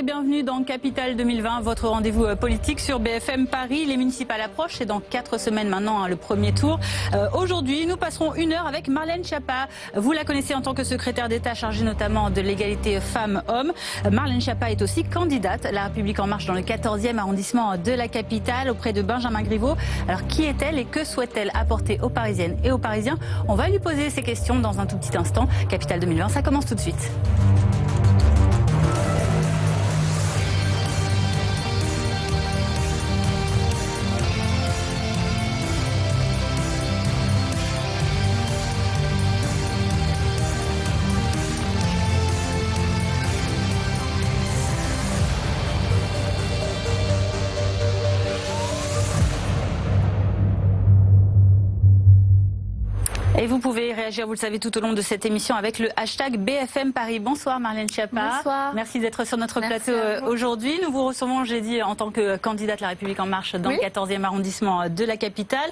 et bienvenue dans Capitale 2020, votre rendez-vous politique sur BFM Paris. Les municipales approchent, c'est dans 4 semaines maintenant le premier tour. Aujourd'hui, nous passerons 1 heure avec Marlène Schiappa. Vous la connaissez en tant que secrétaire d'État chargée notamment de l'égalité femmes-hommes. Marlène Schiappa est aussi candidate La République En Marche dans le 14e arrondissement de la capitale auprès de Benjamin Griveaux. Alors qui est-elle et que souhaite-t-elle apporter aux Parisiennes et aux Parisiens? On va lui poser ces questions dans un tout petit instant. Capitale 2020, ça commence tout de suite. Et vous pouvez réagir, vous le savez, tout au long de cette émission avec le hashtag BFM Paris. Bonsoir Marlène Schiappa. Bonsoir. Merci d'être sur notre plateau aujourd'hui. Nous vous recevons, j'ai dit, en tant que candidate La République En Marche dans le 14e arrondissement de la capitale.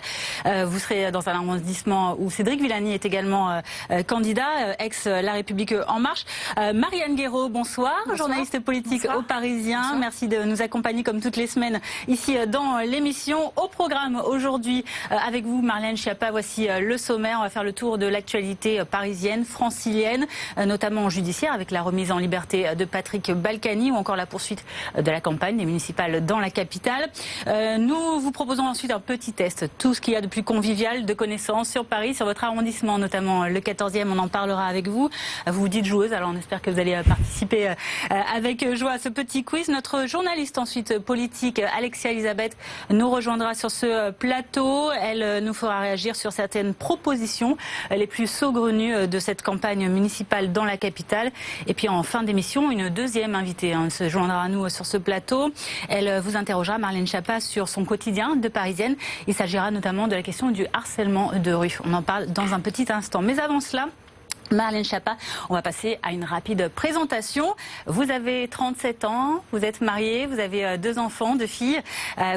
Vous serez dans un arrondissement où Cédric Villani est également candidat, ex-La République En Marche. Marianne Guéraud, bonsoir, journaliste politique au Parisien. Bonsoir. Merci de nous accompagner comme toutes les semaines ici dans l'émission. Au programme aujourd'hui, avec vous Marlène Schiappa, voici le sommaire. On va faire le tour de l'actualité parisienne, francilienne, notamment judiciaire, avec la remise en liberté de Patrick Balkany ou encore la poursuite de la campagne des municipales dans la capitale. Nous vous proposons ensuite un petit test, tout ce qu'il y a de plus convivial, de connaissances sur Paris, sur votre arrondissement, notamment le 14e, on en parlera avec vous. Vous vous dites joueuse, alors on espère que vous allez participer avec joie à ce petit quiz. Notre journaliste ensuite politique, Alexia Elisabeth, nous rejoindra sur ce plateau. Elle nous fera réagir sur certaines propositions les plus saugrenues de cette campagne municipale dans la capitale. Et puis en fin d'émission, une deuxième invitée se joindra à nous sur ce plateau. Elle vous interrogera, Marlène Schiappa, sur son quotidien de Parisienne. Il s'agira notamment de la question du harcèlement de rue. On en parle dans un petit instant. Mais avant cela, Marlène Schiappa, on va passer à une rapide présentation. Vous avez 37 ans, vous êtes mariée, vous avez 2 enfants, 2 filles.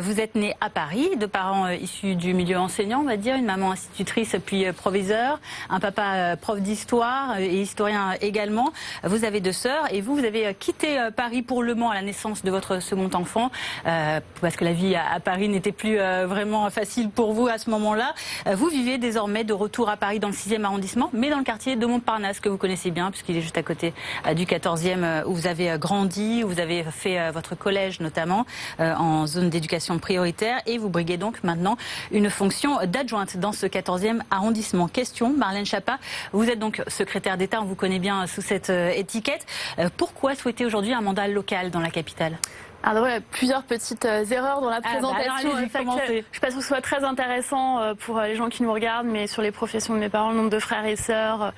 Vous êtes née à Paris, de parents issus du milieu enseignant, on va dire, une maman institutrice puis proviseur, un papa prof d'histoire et historien également. Vous avez 2 sœurs et vous avez quitté Paris pour Le Mans à la naissance de votre second enfant parce que la vie à Paris n'était plus vraiment facile pour vous à ce moment-là. Vous vivez désormais de retour à Paris dans le 6e arrondissement, mais dans le quartier de Montparnasse, que vous connaissez bien, puisqu'il est juste à côté du 14e, où vous avez grandi, où vous avez fait votre collège notamment, en zone d'éducation prioritaire, et vous briguez donc maintenant une fonction d'adjointe dans ce 14e arrondissement. Question, Marlène Schiappa, vous êtes donc secrétaire d'État, on vous connaît bien sous cette étiquette. Pourquoi souhaiter aujourd'hui un mandat local dans la capitale ? Alors, il y a plusieurs petites erreurs dans la présentation. Je ne suis pas sûre que ce soit très intéressant pour les gens qui nous regardent, mais sur les professions de mes parents, le nombre de frères et sœurs,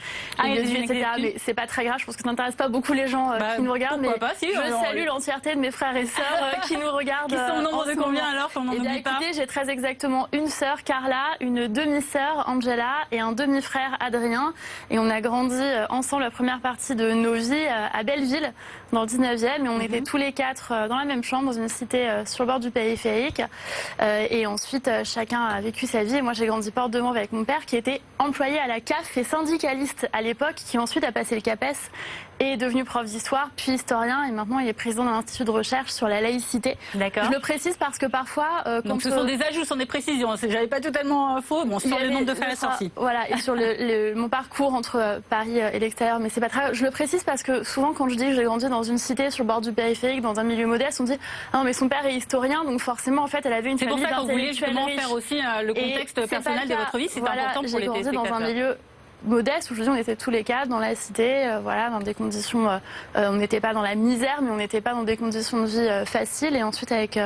etc. Mais c'est pas très grave, je pense que ça n'intéresse pas beaucoup les gens qui nous regardent. Mais je salue l'entièreté de mes frères et sœurs qui nous regardent. Qui sont au nombre de combien alors, qu'on n'en oublie pas ? Écoutez, j'ai très exactement une sœur, Carla, une demi-sœur, Angela, et un demi-frère, Adrien. Et on a grandi ensemble la première partie de nos vies à Belleville, dans le 19e, et on était tous les 4 dans la même chambre, dans une cité sur le bord du périphérique. Et ensuite, chacun a vécu sa vie. Et moi, j'ai grandi porte de Monts avec mon père, qui était employé à la CAF et syndicaliste à l'époque, qui ensuite a passé le CAPES et est devenu prof d'histoire, puis historien, et maintenant il est président d'un institut de recherche sur la laïcité. D'accord. Je le précise parce que parfois... Donc ce sont des ajouts, ce sont des précisions, j'avais pas totalement faux, bon, sur le nombre de frères et sœurs. Voilà, et sur mon parcours entre Paris et l'extérieur, mais c'est pas très... Je le précise parce que souvent quand je dis que j'ai grandi dans une cité sur le bord du périphérique, dans un milieu modeste, on dit « Ah non, mais son père est historien, donc forcément, en fait, elle avait une famille d'intellectuels riches. » C'est pour ça qu'on voulait justement faire aussi le contexte personnel de votre vie, c'est important pour les téléspectateurs. J'ai grandi dans un milieu modeste, où je dis on était tous les 4 dans la cité, voilà, dans des conditions, on n'était pas dans la misère, mais on n'était pas dans des conditions de vie faciles, et ensuite avec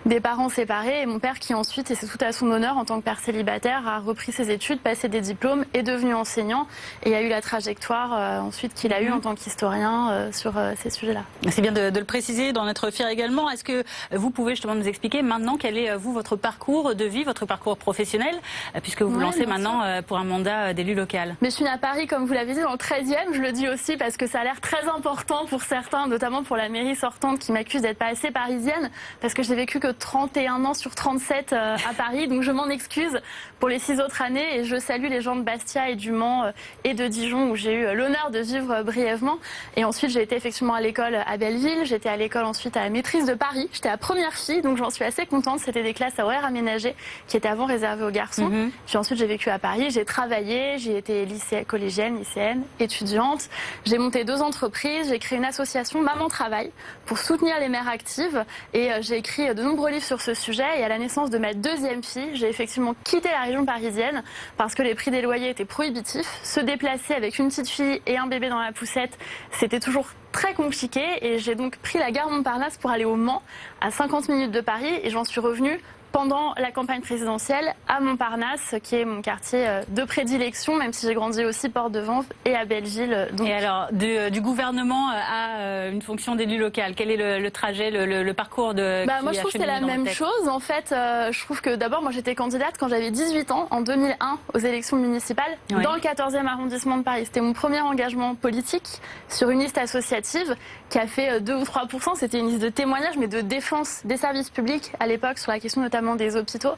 des parents séparés, et mon père qui ensuite, et c'est tout à son honneur en tant que père célibataire, a repris ses études, passé des diplômes, est devenu enseignant, et a eu la trajectoire ensuite qu'il a eue en tant qu'historien sur ces sujets-là. C'est bien de le préciser, d'en être fier également. Est-ce que vous pouvez justement nous expliquer maintenant quel est vous votre parcours de vie, votre parcours professionnel, puisque vous vous lancez maintenant pour un mandat d'élu local? Mais je suis née à Paris, comme vous l'avez dit, dans le 13e. Je le dis aussi parce que ça a l'air très important pour certains, notamment pour la mairie sortante qui m'accuse d'être pas assez parisienne, parce que j'ai vécu que 31 ans sur 37 à Paris. Donc je m'en excuse pour les 6 autres années et je salue les gens de Bastia et du Mans et de Dijon où j'ai eu l'honneur de vivre brièvement. Et ensuite, j'ai été effectivement à l'école à Belleville. J'étais à l'école ensuite à la maîtrise de Paris. J'étais la première fille, donc j'en suis assez contente. C'était des classes à horaires aménagés qui étaient avant réservées aux garçons. Puis ensuite, j'ai vécu à Paris. J'ai travaillé. J'ai été collégienne, lycéenne, étudiante. J'ai monté 2 entreprises. J'ai créé une association Maman Travail pour soutenir les mères actives. Et j'ai écrit de nombreux livres sur ce sujet. Et à la naissance de ma 2e fille, j'ai effectivement quitté la région parisienne parce que les prix des loyers étaient prohibitifs. Se déplacer avec une petite fille et un bébé dans la poussette, c'était toujours très compliqué et j'ai donc pris la gare Montparnasse pour aller au Mans, à 50 minutes de Paris, et j'en suis revenue pendant la campagne présidentielle à Montparnasse, qui est mon quartier de prédilection, même si j'ai grandi aussi Porte de Vanves et à Belleville. Donc... Et alors, du gouvernement à une fonction d'élu local, quel est le trajet, le parcours de... Moi, je trouve que c'est la même chose. En fait, je trouve que d'abord, moi, j'étais candidate quand j'avais 18 ans, en 2001, aux élections municipales, dans le 14e arrondissement de Paris. C'était mon premier engagement politique sur une liste associative qui a fait 2 ou 3%. C'était une liste de témoignages, mais de défense des services publics à l'époque sur la question notamment des hôpitaux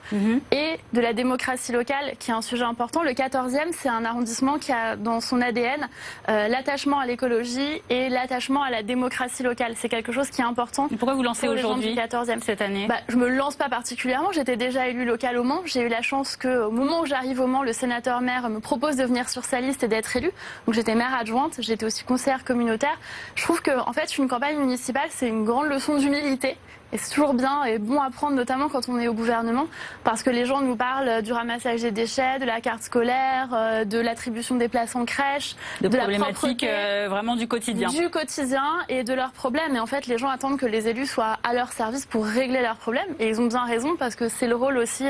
et de la démocratie locale, qui est un sujet important. Le 14e, c'est un arrondissement qui a dans son ADN l'attachement à l'écologie et l'attachement à la démocratie locale. C'est quelque chose qui est important. Et pourquoi vous lancez aujourd'hui, cette année? Je me lance pas particulièrement. J'étais déjà élue locale au Mans. J'ai eu la chance qu'au moment où j'arrive au Mans, le sénateur-maire me propose de venir sur sa liste et d'être élue. Donc j'étais maire adjointe, j'étais aussi conseillère communautaire. Je trouve que en fait, une campagne municipale, c'est une grande leçon d'humilité. Et c'est toujours bien et bon à prendre, notamment quand on est au gouvernement, parce que les gens nous parlent du ramassage des déchets, de la carte scolaire, de l'attribution des places en crèche, de problématiques vraiment du quotidien. Du quotidien et de leurs problèmes. Et en fait, les gens attendent que les élus soient à leur service pour régler leurs problèmes. Et ils ont bien raison, parce que c'est le rôle aussi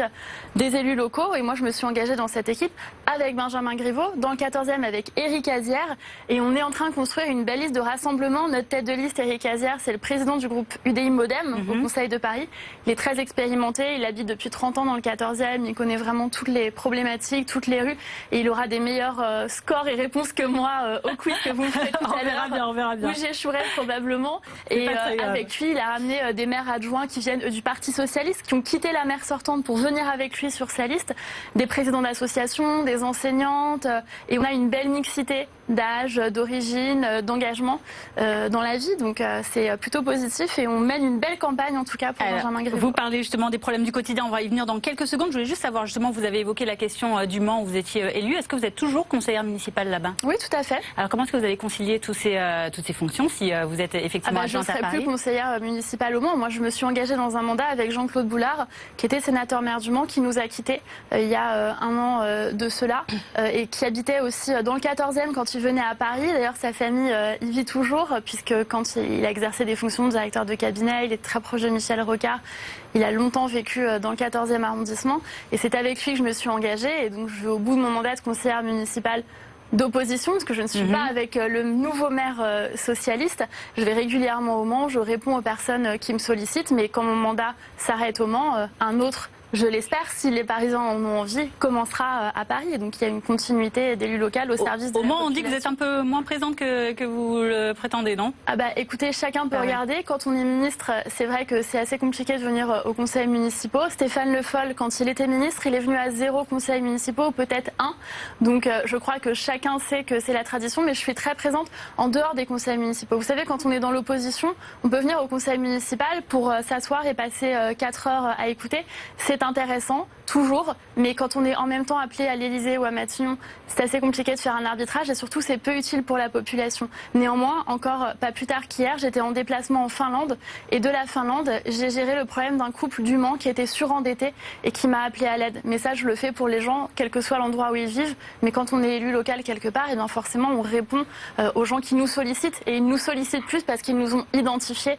des élus locaux. Et moi, je me suis engagée dans cette équipe avec Benjamin Griveaux, dans le 14e avec Éric Azière. Et on est en train de construire une belle liste de rassemblement. Notre tête de liste, Éric Azière, c'est le président du groupe UDI Modem au Conseil de Paris. Il est très expérimenté, il habite depuis 30 ans dans le 14e, il connaît vraiment toutes les problématiques, toutes les rues, et il aura des meilleurs scores et réponses que moi au quiz que vous me faites tout à l'heure. On verra bien. Où j'échouerai probablement. Et avec lui, il a ramené des maires adjoints qui viennent du Parti Socialiste, qui ont quitté la maire sortante pour venir avec lui sur sa liste, des présidents d'associations, des enseignantes, et on a une belle mixité d'âge, d'origine, d'engagement dans la vie. Donc c'est plutôt positif et on mène une belle campagne en tout cas pour Benjamin Griveaux. Vous parlez justement des problèmes du quotidien, on va y venir dans quelques secondes. Je voulais juste savoir, justement, vous avez évoqué la question du Mans où vous étiez élue. Est-ce que vous êtes toujours conseillère municipale là-bas? Oui, tout à fait. Alors comment est-ce que vous allez concilier toutes ces fonctions si vous êtes effectivement adjointe à Paris? Je ne serai plus conseillère municipale au Mans. Moi, je me suis engagée dans un mandat avec Jean-Claude Boulard, qui était sénateur maire du Mans, qui nous a quittés il y a un an de cela, et qui habitait aussi dans le 14e quand il venait à Paris. D'ailleurs, sa famille y vit toujours, puisque quand il a exercé des fonctions de directeur de cabinet, il est très proche de Michel Rocard. Il a longtemps vécu dans le 14e arrondissement. Et c'est avec lui que je me suis engagée. Et donc, je vais au bout de mon mandat de conseillère municipale d'opposition, parce que je ne suis pas avec le nouveau maire socialiste. Je vais régulièrement au Mans, je réponds aux personnes qui me sollicitent. Mais quand mon mandat s'arrête au Mans, un autre, je l'espère, si les Parisiens en ont envie, commencera à Paris. Donc il y a une continuité d'élu local au service de la population. Au Mans, on dit que vous êtes un peu moins présente que vous le prétendez, non? Écoutez, chacun peut regarder. Quand on est ministre, c'est vrai que c'est assez compliqué de venir au conseil municipal. Stéphane Le Foll, quand il était ministre, il est venu à 0 conseil municipal, ou peut-être 1. Donc je crois que chacun sait que c'est la tradition, mais je suis très présente en dehors des conseils municipaux. Vous savez, quand on est dans l'opposition, on peut venir au conseil municipal pour s'asseoir et passer 4 heures à écouter. C'est intéressant, toujours, mais quand on est en même temps appelé à l'Élysée ou à Matignon, c'est assez compliqué de faire un arbitrage et surtout c'est peu utile pour la population. Néanmoins, encore pas plus tard qu'hier, j'étais en déplacement en Finlande et de la Finlande, j'ai géré le problème d'un couple du Mans qui était surendetté et qui m'a appelé à l'aide. Mais ça, je le fais pour les gens, quel que soit l'endroit où ils vivent. Mais quand on est élu local quelque part, et bien forcément, on répond aux gens qui nous sollicitent, et ils nous sollicitent plus parce qu'ils nous ont identifiés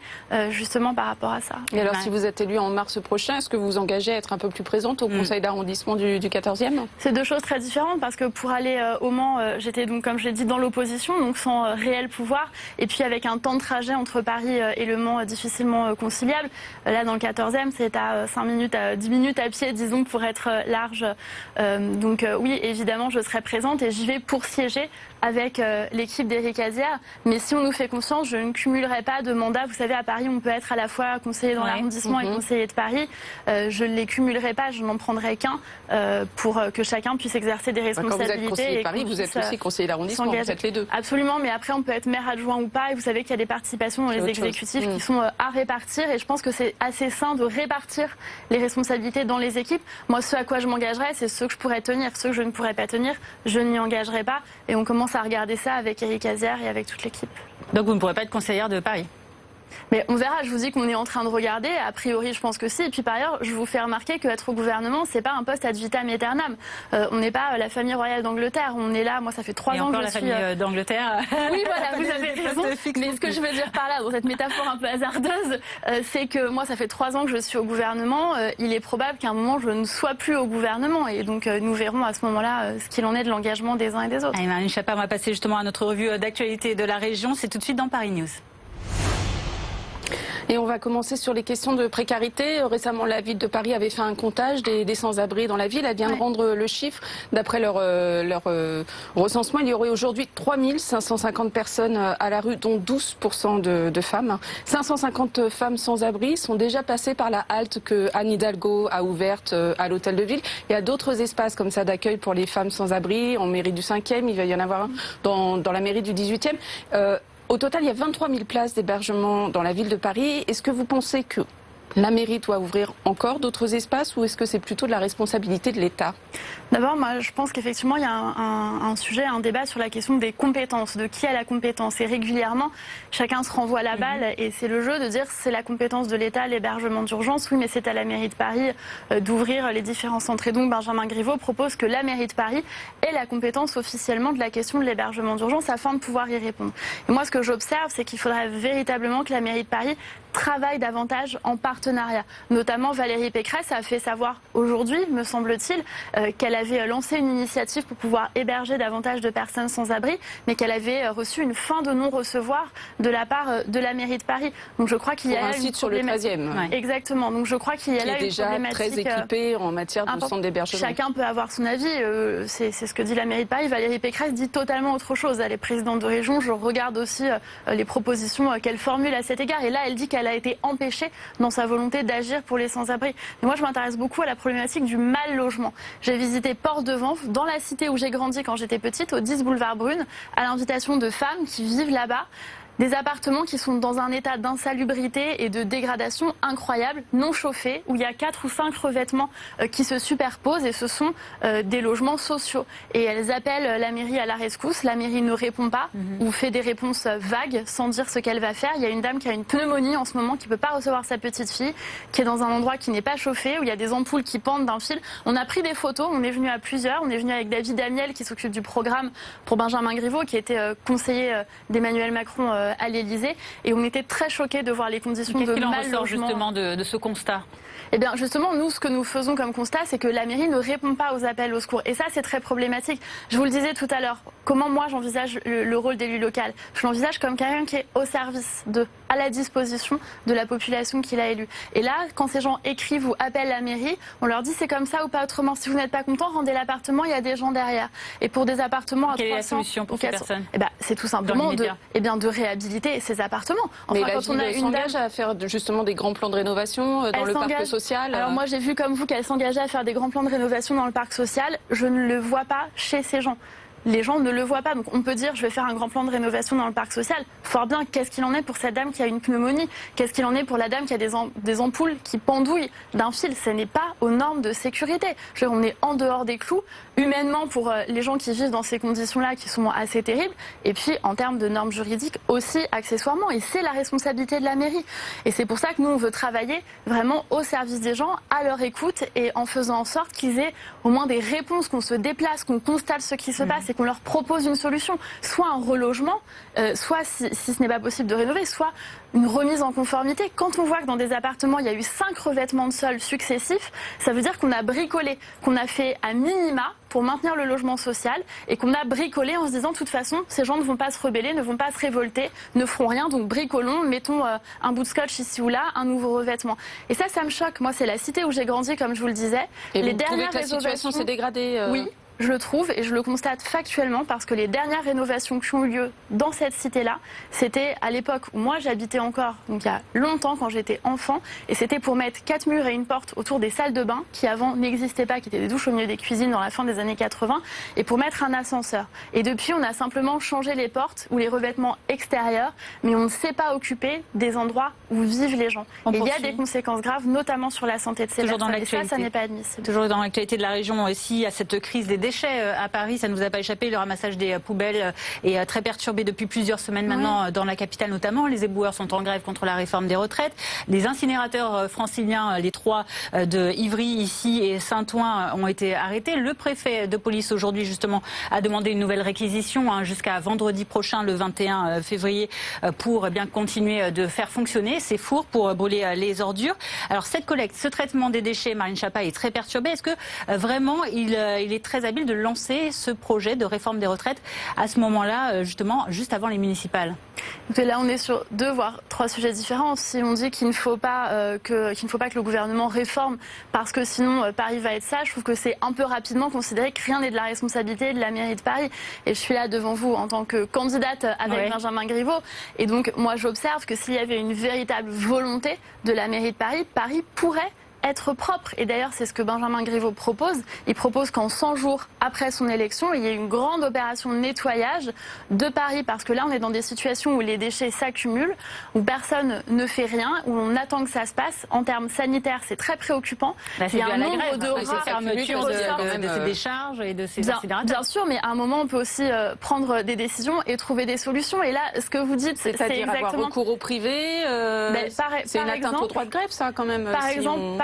justement par rapport à ça. Et alors, si vous êtes élu en mars prochain, est-ce que vous vous engagez à être être un peu plus présente au conseil d'arrondissement du 14e? C'est deux choses très différentes parce que pour aller au Mans, j'étais donc, comme je l'ai dit, dans l'opposition, donc sans réel pouvoir, et puis avec un temps de trajet entre Paris et Le Mans difficilement conciliable. Là, dans le 14e, c'est à 5 minutes, à 10 minutes à pied, disons, pour être large. Donc oui, évidemment, je serai présente et j'y vais pour siéger avec l'équipe d'Éric Azière. Mais si on nous fait confiance, je ne cumulerai pas de mandats. Vous savez, à Paris, on peut être à la fois conseiller dans l'arrondissement et conseiller de Paris. Je ne les cumulerai pas, je n'en prendrai qu'un pour que chacun puisse exercer des responsabilités. Quand vous êtes conseiller de Paris, vous êtes aussi conseiller d'arrondissement, vous êtes les deux. Absolument, mais après, on peut être maire adjoint ou pas. Et vous savez qu'il y a des participations dans les exécutifs qui sont à répartir. Et je pense que c'est assez sain de répartir les responsabilités dans les équipes. Moi, ce à quoi je m'engagerais, c'est ceux que je pourrais tenir. Ceux que je ne pourrais pas tenir, je n'y engagerai pas. Et on commence à regarder ça avec Éric Azière et avec toute l'équipe. Donc vous ne pourrez pas être conseillère de Paris? Mais on verra, je vous dis qu'on est en train de regarder, a priori je pense que si, et puis par ailleurs je vous fais remarquer qu'être au gouvernement c'est pas un poste ad vitam aeternam, on n'est pas la famille royale d'Angleterre, on est là, moi ça fait 3 ans que je suis... la famille d'Angleterre. Oui voilà, vous avez raison, mais ce que je veux dire par là, dans cette métaphore un peu hasardeuse, c'est que moi ça fait 3 ans que je suis au gouvernement, il est probable qu'à un moment je ne sois plus au gouvernement, et donc nous verrons à ce moment-là ce qu'il en est de l'engagement des uns et des autres. Allez, Marlène Schiappa, on va passer justement à notre revue d'actualité de la région, c'est tout de suite dans Paris News. Et on va commencer sur les questions de précarité. Récemment, la ville de Paris avait fait un comptage des sans-abri dans la ville. Elle vient de rendre le chiffre. D'après leur recensement, il y aurait aujourd'hui 3550 personnes à la rue, dont 12% de femmes. 550 femmes sans-abri sont déjà passées par la halte que Anne Hidalgo a ouverte à l'hôtel de ville. Il y a d'autres espaces comme ça d'accueil pour les femmes sans-abri, en mairie du 5e. Il va y en avoir un dans la mairie du 18e. Au total, il y a 23 000 places d'hébergement dans la ville de Paris. Est-ce que vous pensez que la mairie doit ouvrir encore d'autres espaces ou est-ce que c'est plutôt de la responsabilité de l'État? D'abord, moi, je pense qu'effectivement, il y a un sujet, un débat sur la question des compétences, de qui a la compétence. Et régulièrement, chacun se renvoie la balle et c'est le jeu de dire c'est la compétence de l'État, l'hébergement d'urgence. Oui, mais c'est à la mairie de Paris d'ouvrir les différents centres. Et donc, Benjamin Griveaux propose que la mairie de Paris ait la compétence officiellement de la question de l'hébergement d'urgence afin de pouvoir y répondre. Et moi, ce que j'observe, c'est qu'il faudrait véritablement que la mairie de Paris travaille davantage en partenariat. Notamment, Valérie Pécresse a fait savoir aujourd'hui, me semble-t-il, qu'elle avait lancé une initiative pour pouvoir héberger davantage de personnes sans abri, mais qu'elle avait reçu une fin de non-recevoir de la part de la mairie de Paris. Donc je crois qu'il y a un site sur le 13e. Exactement. Donc je crois qu'il y a là une problématique très équipé en matière de centre d'hébergement. Chacun peut avoir son avis. C'est ce que dit la mairie de Paris. Valérie Pécresse dit totalement autre chose. Elle est présidente de région. Je regarde aussi les propositions qu'elle formule à cet égard. Et là, elle dit qu'elle a été empêchée dans sa volonté d'agir pour les sans-abri. Mais moi, je m'intéresse beaucoup à la problématique du mal logement. J'ai visité Port-de-Vanves, dans la cité où j'ai grandi quand j'étais petite, au 10 boulevard Brune, à l'invitation de femmes qui vivent là-bas. Des appartements qui sont dans un état d'insalubrité et de dégradation incroyable, non chauffés, où il y a 4 ou 5 revêtements qui se superposent et ce sont des logements sociaux. Et elles appellent la mairie à la rescousse, la mairie ne répond pas ou fait des réponses vagues sans dire ce qu'elle va faire. Il y a une dame qui a une pneumonie en ce moment, qui ne peut pas recevoir sa petite fille, qui est dans un endroit qui n'est pas chauffé, où il y a des ampoules qui pendent d'un fil. On a pris des photos, on est venu à plusieurs, on est venu avec David Amiel qui s'occupe du programme pour Benjamin Griveaux, qui était conseiller d'Emmanuel Macron à l'Élysée, et on était très choqués de voir les conditions de mal logement. Justement de ce constat? Eh bien, justement, nous, ce que nous faisons comme constat, c'est que la mairie ne répond pas aux appels au secours. Et ça, c'est très problématique. Je vous le disais tout à l'heure, comment moi j'envisage le rôle d'élu local? Je l'envisage comme quelqu'un qui est au service à la disposition de la population qu'il a élue. Et là, quand ces gens écrivent ou appellent la mairie, on leur dit c'est comme ça ou pas autrement. Si vous n'êtes pas content, rendez l'appartement, il y a des gens derrière. Et pour des appartements à 300... Quelle est la solution pour ces personnes? Eh ben, c'est tout simplement de réhabiliter ces appartements. Enfin, mais quand la ville s'engage à faire justement des grands plans de rénovation dans le parc social. Alors moi j'ai vu comme vous qu'elle s'engageait à faire des grands plans de rénovation dans le parc social. Je ne le vois pas chez ces gens. Les gens ne le voient pas. Donc on peut dire je vais faire un grand plan de rénovation dans le parc social. Fort bien, qu'est-ce qu'il en est pour cette dame qui a une pneumonie? Qu'est-ce qu'il en est pour la dame qui a des ampoules qui pendouillent d'un fil? Ce n'est pas aux normes de sécurité. On est en dehors des clous, humainement pour les gens qui vivent dans ces conditions-là qui sont assez terribles, et puis en termes de normes juridiques aussi accessoirement. Et c'est la responsabilité de la mairie. Et c'est pour ça que nous on veut travailler vraiment au service des gens, à leur écoute et en faisant en sorte qu'ils aient au moins des réponses, qu'on se déplace, qu'on constate ce qui se passe. c'est qu'on leur propose une solution, soit un relogement, soit si ce n'est pas possible de rénover, soit une remise en conformité. Quand on voit que dans des appartements, il y a eu 5 revêtements de sol successifs, ça veut dire qu'on a bricolé, qu'on a fait à minima pour maintenir le logement social et qu'on a bricolé en se disant de toute façon, ces gens ne vont pas se rebeller, ne vont pas se révolter, ne feront rien, donc bricolons, mettons un bout de scotch ici ou là, un nouveau revêtement. Et ça me choque. Moi, c'est la cité où j'ai grandi, comme je vous le disais. Et les dernières que la situation s'est dégradée Oui. Je le trouve et je le constate factuellement parce que les dernières rénovations qui ont eu lieu dans cette cité-là, c'était à l'époque où moi j'habitais encore, donc il y a longtemps quand j'étais enfant, et c'était pour mettre 4 murs et une porte autour des salles de bain qui avant n'existaient pas, qui étaient des douches au milieu des cuisines dans la fin des années 80, et pour mettre un ascenseur. Et depuis, on a simplement changé les portes ou les revêtements extérieurs, mais on ne s'est pas occupé des endroits où vivent les gens. Et il y a des conséquences graves, notamment sur la santé de ces personnes. Et ça n'est pas admissible. Toujours dans l'actualité de la région aussi, à cette crise des déchets à Paris, ça ne nous a pas échappé. Le ramassage des poubelles est très perturbé depuis plusieurs semaines maintenant dans la capitale notamment. Les éboueurs sont en grève contre la réforme des retraites. Les incinérateurs franciliens, les 3 de Ivry ici et Saint-Ouen ont été arrêtés. Le préfet de police aujourd'hui justement a demandé une nouvelle réquisition jusqu'à vendredi prochain, le 21 février, pour bien continuer de faire fonctionner ces fours pour brûler les ordures. Alors cette collecte, ce traitement des déchets, Marlène Schiappa, est très perturbé. Est-ce que vraiment il est très habile de lancer ce projet de réforme des retraites à ce moment-là, justement, juste avant les municipales? Là, on est sur 2 voire 3 sujets différents. Si on dit qu'il ne faut pas que le gouvernement réforme parce que sinon Paris va être sale, je trouve que c'est un peu rapidement considérer que rien n'est de la responsabilité de la mairie de Paris. Et je suis là devant vous en tant que candidate avec Benjamin Griveaux. Et donc, moi, j'observe que s'il y avait une véritable volonté de la mairie de Paris, Paris pourrait être propre. Et d'ailleurs, c'est ce que Benjamin Griveaux propose. Il propose qu'en 100 jours après son élection, il y ait une grande opération de nettoyage de Paris, parce que là, on est dans des situations où les déchets s'accumulent, où personne ne fait rien, où on attend que ça se passe. En termes sanitaires, c'est très préoccupant. Il y a un nombre de fermetures de ces décharges et de ces incinérateurs. Bien sûr, mais à un moment, on peut aussi prendre des décisions et trouver des solutions. Et là, ce que vous dites, c'est exactement... avoir recours au privé, c'est une atteinte au droit de grève, ça, quand même.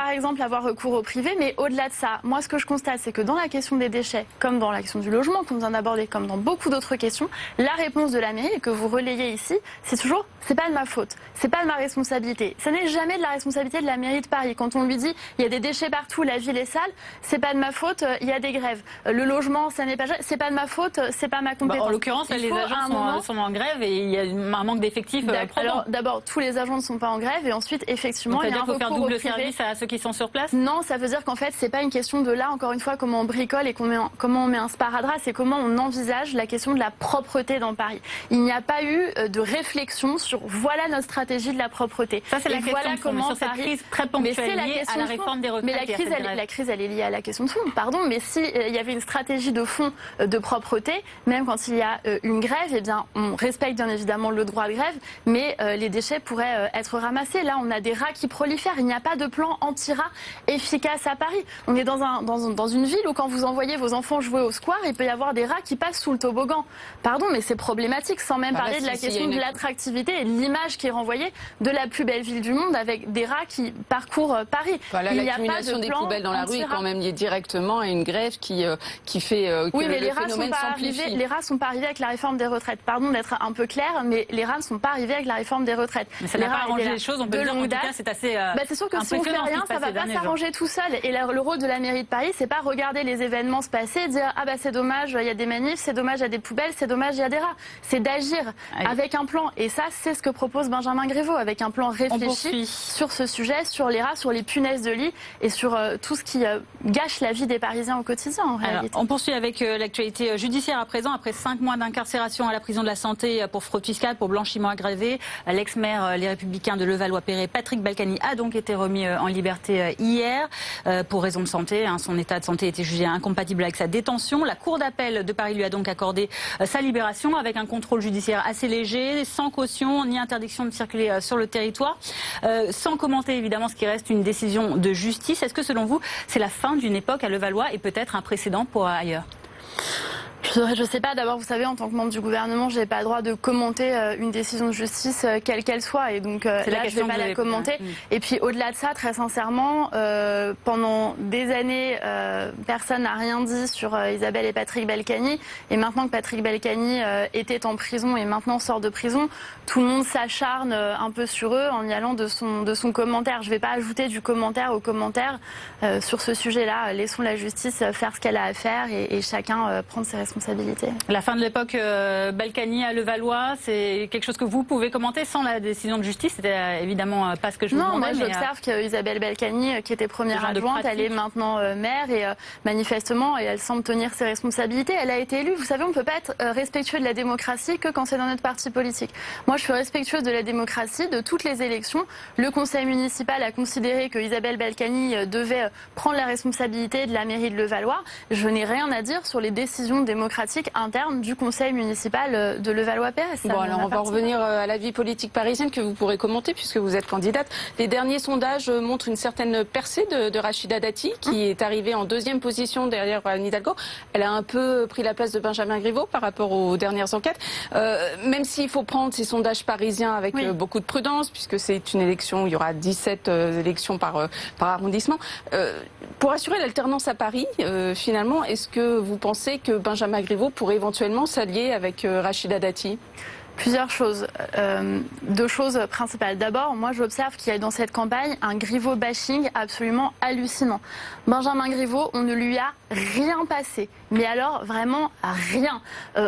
Par exemple, avoir recours au privé, mais au-delà de ça, moi, ce que je constate, c'est que dans la question des déchets, comme dans la question du logement qu'on vient d'aborder, comme dans beaucoup d'autres questions, la réponse de la mairie, que vous relayez ici, c'est toujours « c'est pas de ma faute, c'est pas de ma responsabilité ». Ça n'est jamais de la responsabilité de la mairie de Paris. Quand on lui dit « il y a des déchets partout, la ville est sale », c'est pas de ma faute, il y a des grèves. Le logement, ça n'est pas... c'est pas de ma faute, c'est pas ma compétence. En l'occurrence, les agents sont en grève et il y a un manque d'effectifs. Alors, d'abord, tous les agents ne sont pas en grève et ensuite, effectivement, il y a un recours au privé. Ça veut dire qu'il faut faire double service à ceux qui sont sur place? Non, ça veut dire qu'en fait, c'est pas une question de là, encore une fois, comment on bricole et comment on met un sparadrap, c'est comment on envisage la question de la propreté dans Paris. Il n'y a pas eu de réflexion sur voilà notre stratégie de la propreté. Ça, c'est la question de fond, sur cette crise très ponctuelle liée à la réforme des retraites. Mais la crise, elle est liée à la question de fond, pardon. Mais s'il y avait une stratégie de fond de propreté, même quand il y a une grève, eh bien, on respecte bien évidemment le droit de grève, mais les déchets pourraient être ramassés. Là, on a des rats qui prolifèrent. Il n'y a pas de plan anti-rats efficace à Paris. On est dans une ville où quand vous envoyez vos enfants jouer au square, il peut y avoir des rats qui passent sous le toboggan. Pardon, mais c'est problématique, sans même parler de la question de l'attractivité et de l'image qui est renvoyée de la plus belle ville du monde avec des rats qui parcourent Paris. Voilà, l'accumulation des poubelles dans la rue est quand même liée directement à une grève qui fait que le phénomène s'amplifie. Les rats sont pas arrivés avec la réforme des retraites. Pardon d'être un peu clair, mais les rats ne sont pas arrivés avec la réforme des retraites. Mais ça n'a pas arrangé les choses, on peut dire en tout cas c'est assez c'est sûr que si on fait rien, ça va pas s'arranger tout seul. Et le rôle de la mairie de Paris, c'est pas regarder les événements se passer et dire ah bah c'est dommage, il y a des manifs, c'est dommage, il y a des poubelles, c'est dommage, il y a des rats. C'est d'agir avec un plan. Et ça, c'est ce que propose Benjamin Griveaux, avec un plan réfléchi sur ce sujet, sur les rats, sur les punaises de lit et sur tout ce qui gâche la vie des Parisiens au quotidien en réalité. On poursuit avec l'actualité judiciaire à présent. Après 5 mois d'incarcération à la prison de la Santé pour fraude fiscale, pour blanchiment aggravé, l'ex-maire Les Républicains de Levallois-Perret, Patrick Balkany, a donc été remis en liberté hier pour raison de santé. Son état de santé était jugé incompatible avec sa détention. La Cour d'appel de Paris lui a donc accordé sa libération avec un contrôle judiciaire assez léger, sans caution ni interdiction de circuler sur le territoire. Sans commenter évidemment ce qui reste une décision de justice, est-ce que selon vous c'est la fin d'une époque à Levallois et peut-être un précédent pour ailleurs ? Je sais pas. D'abord, vous savez, en tant que membre du gouvernement, j'ai pas le droit de commenter une décision de justice, quelle qu'elle soit. Et donc là, je vais pas la commenter. Et puis, au-delà de ça, très sincèrement, pendant des années, personne n'a rien dit sur Isabelle et Patrick Balkany. Et maintenant que Patrick Balkany était en prison et maintenant sort de prison, tout le monde s'acharne un peu sur eux en y allant de son commentaire. Je vais pas ajouter du commentaire au commentaire sur ce sujet-là. Laissons la justice faire ce qu'elle a à faire et chacun prendre ses responsabilités. La fin de l'époque Balkany à Levallois, c'est quelque chose que vous pouvez commenter sans la décision de justice. C'était évidemment pas ce que je vous demandais. Non, moi j'observe qu'Isabelle Balkany, qui était première adjointe, elle est maintenant maire et manifestement, elle semble tenir ses responsabilités. Elle a été élue. Vous savez, on ne peut pas être respectueux de la démocratie que quand c'est dans notre parti politique. Moi, je suis respectueuse de la démocratie, de toutes les élections. Le conseil municipal a considéré que Isabelle Balkany devait prendre la responsabilité de la mairie de Levallois. Je n'ai rien à dire sur les décisions démocratiques internes du conseil municipal de Levallois-Perret. Bon, alors on va revenir à la vie politique parisienne que vous pourrez commenter puisque vous êtes candidate. Les derniers sondages montrent une certaine percée de Rachida Dati qui est arrivée en 2e position derrière Anne Hidalgo. Elle a un peu pris la place de Benjamin Griveaux par rapport aux dernières enquêtes. Même s'il faut prendre ces sondages parisiens avec beaucoup de prudence puisque c'est une élection où il y aura 17 élections par arrondissement. Pour assurer l'alternance à Paris, finalement, est-ce que vous pensez que Benjamin Griveaux pourrait éventuellement s'allier avec Rachida Dati ? Plusieurs choses. 2 choses principales. D'abord, moi j'observe qu'il y a dans cette campagne un Griveaux bashing absolument hallucinant. Benjamin Griveaux, on ne lui a rien passé. Mais alors, vraiment rien.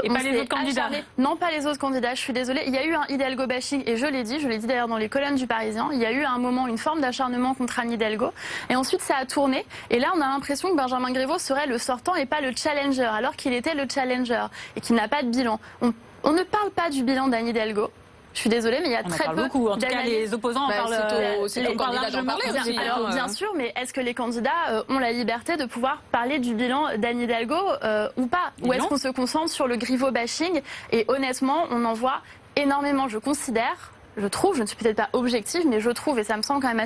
Et pas les autres candidats ? Non, pas les autres candidats, je suis désolée. Il y a eu un Hidalgo bashing, et je l'ai dit d'ailleurs dans les colonnes du Parisien, il y a eu à un moment une forme d'acharnement contre Anne Hidalgo. Et ensuite, ça a tourné. Et là, on a l'impression que Benjamin Griveaux serait le sortant et pas le challenger, alors qu'il était le challenger et qu'il n'a pas de bilan. On ne parle pas du bilan d'Anne Hidalgo. Je suis désolée, mais il y a très peu beaucoup. En tout cas, les opposants en parlent. C'est aux candidats d'en parler aussi. Alors, bien sûr, mais est-ce que les candidats ont la liberté de pouvoir parler du bilan d'Anne Hidalgo ou pas ? Ou est-ce qu'on se concentre sur le Griveaux bashing ? Et honnêtement, on en voit énormément. Je trouve, je ne suis peut-être pas objective, mais je trouve, et ça me semble quand même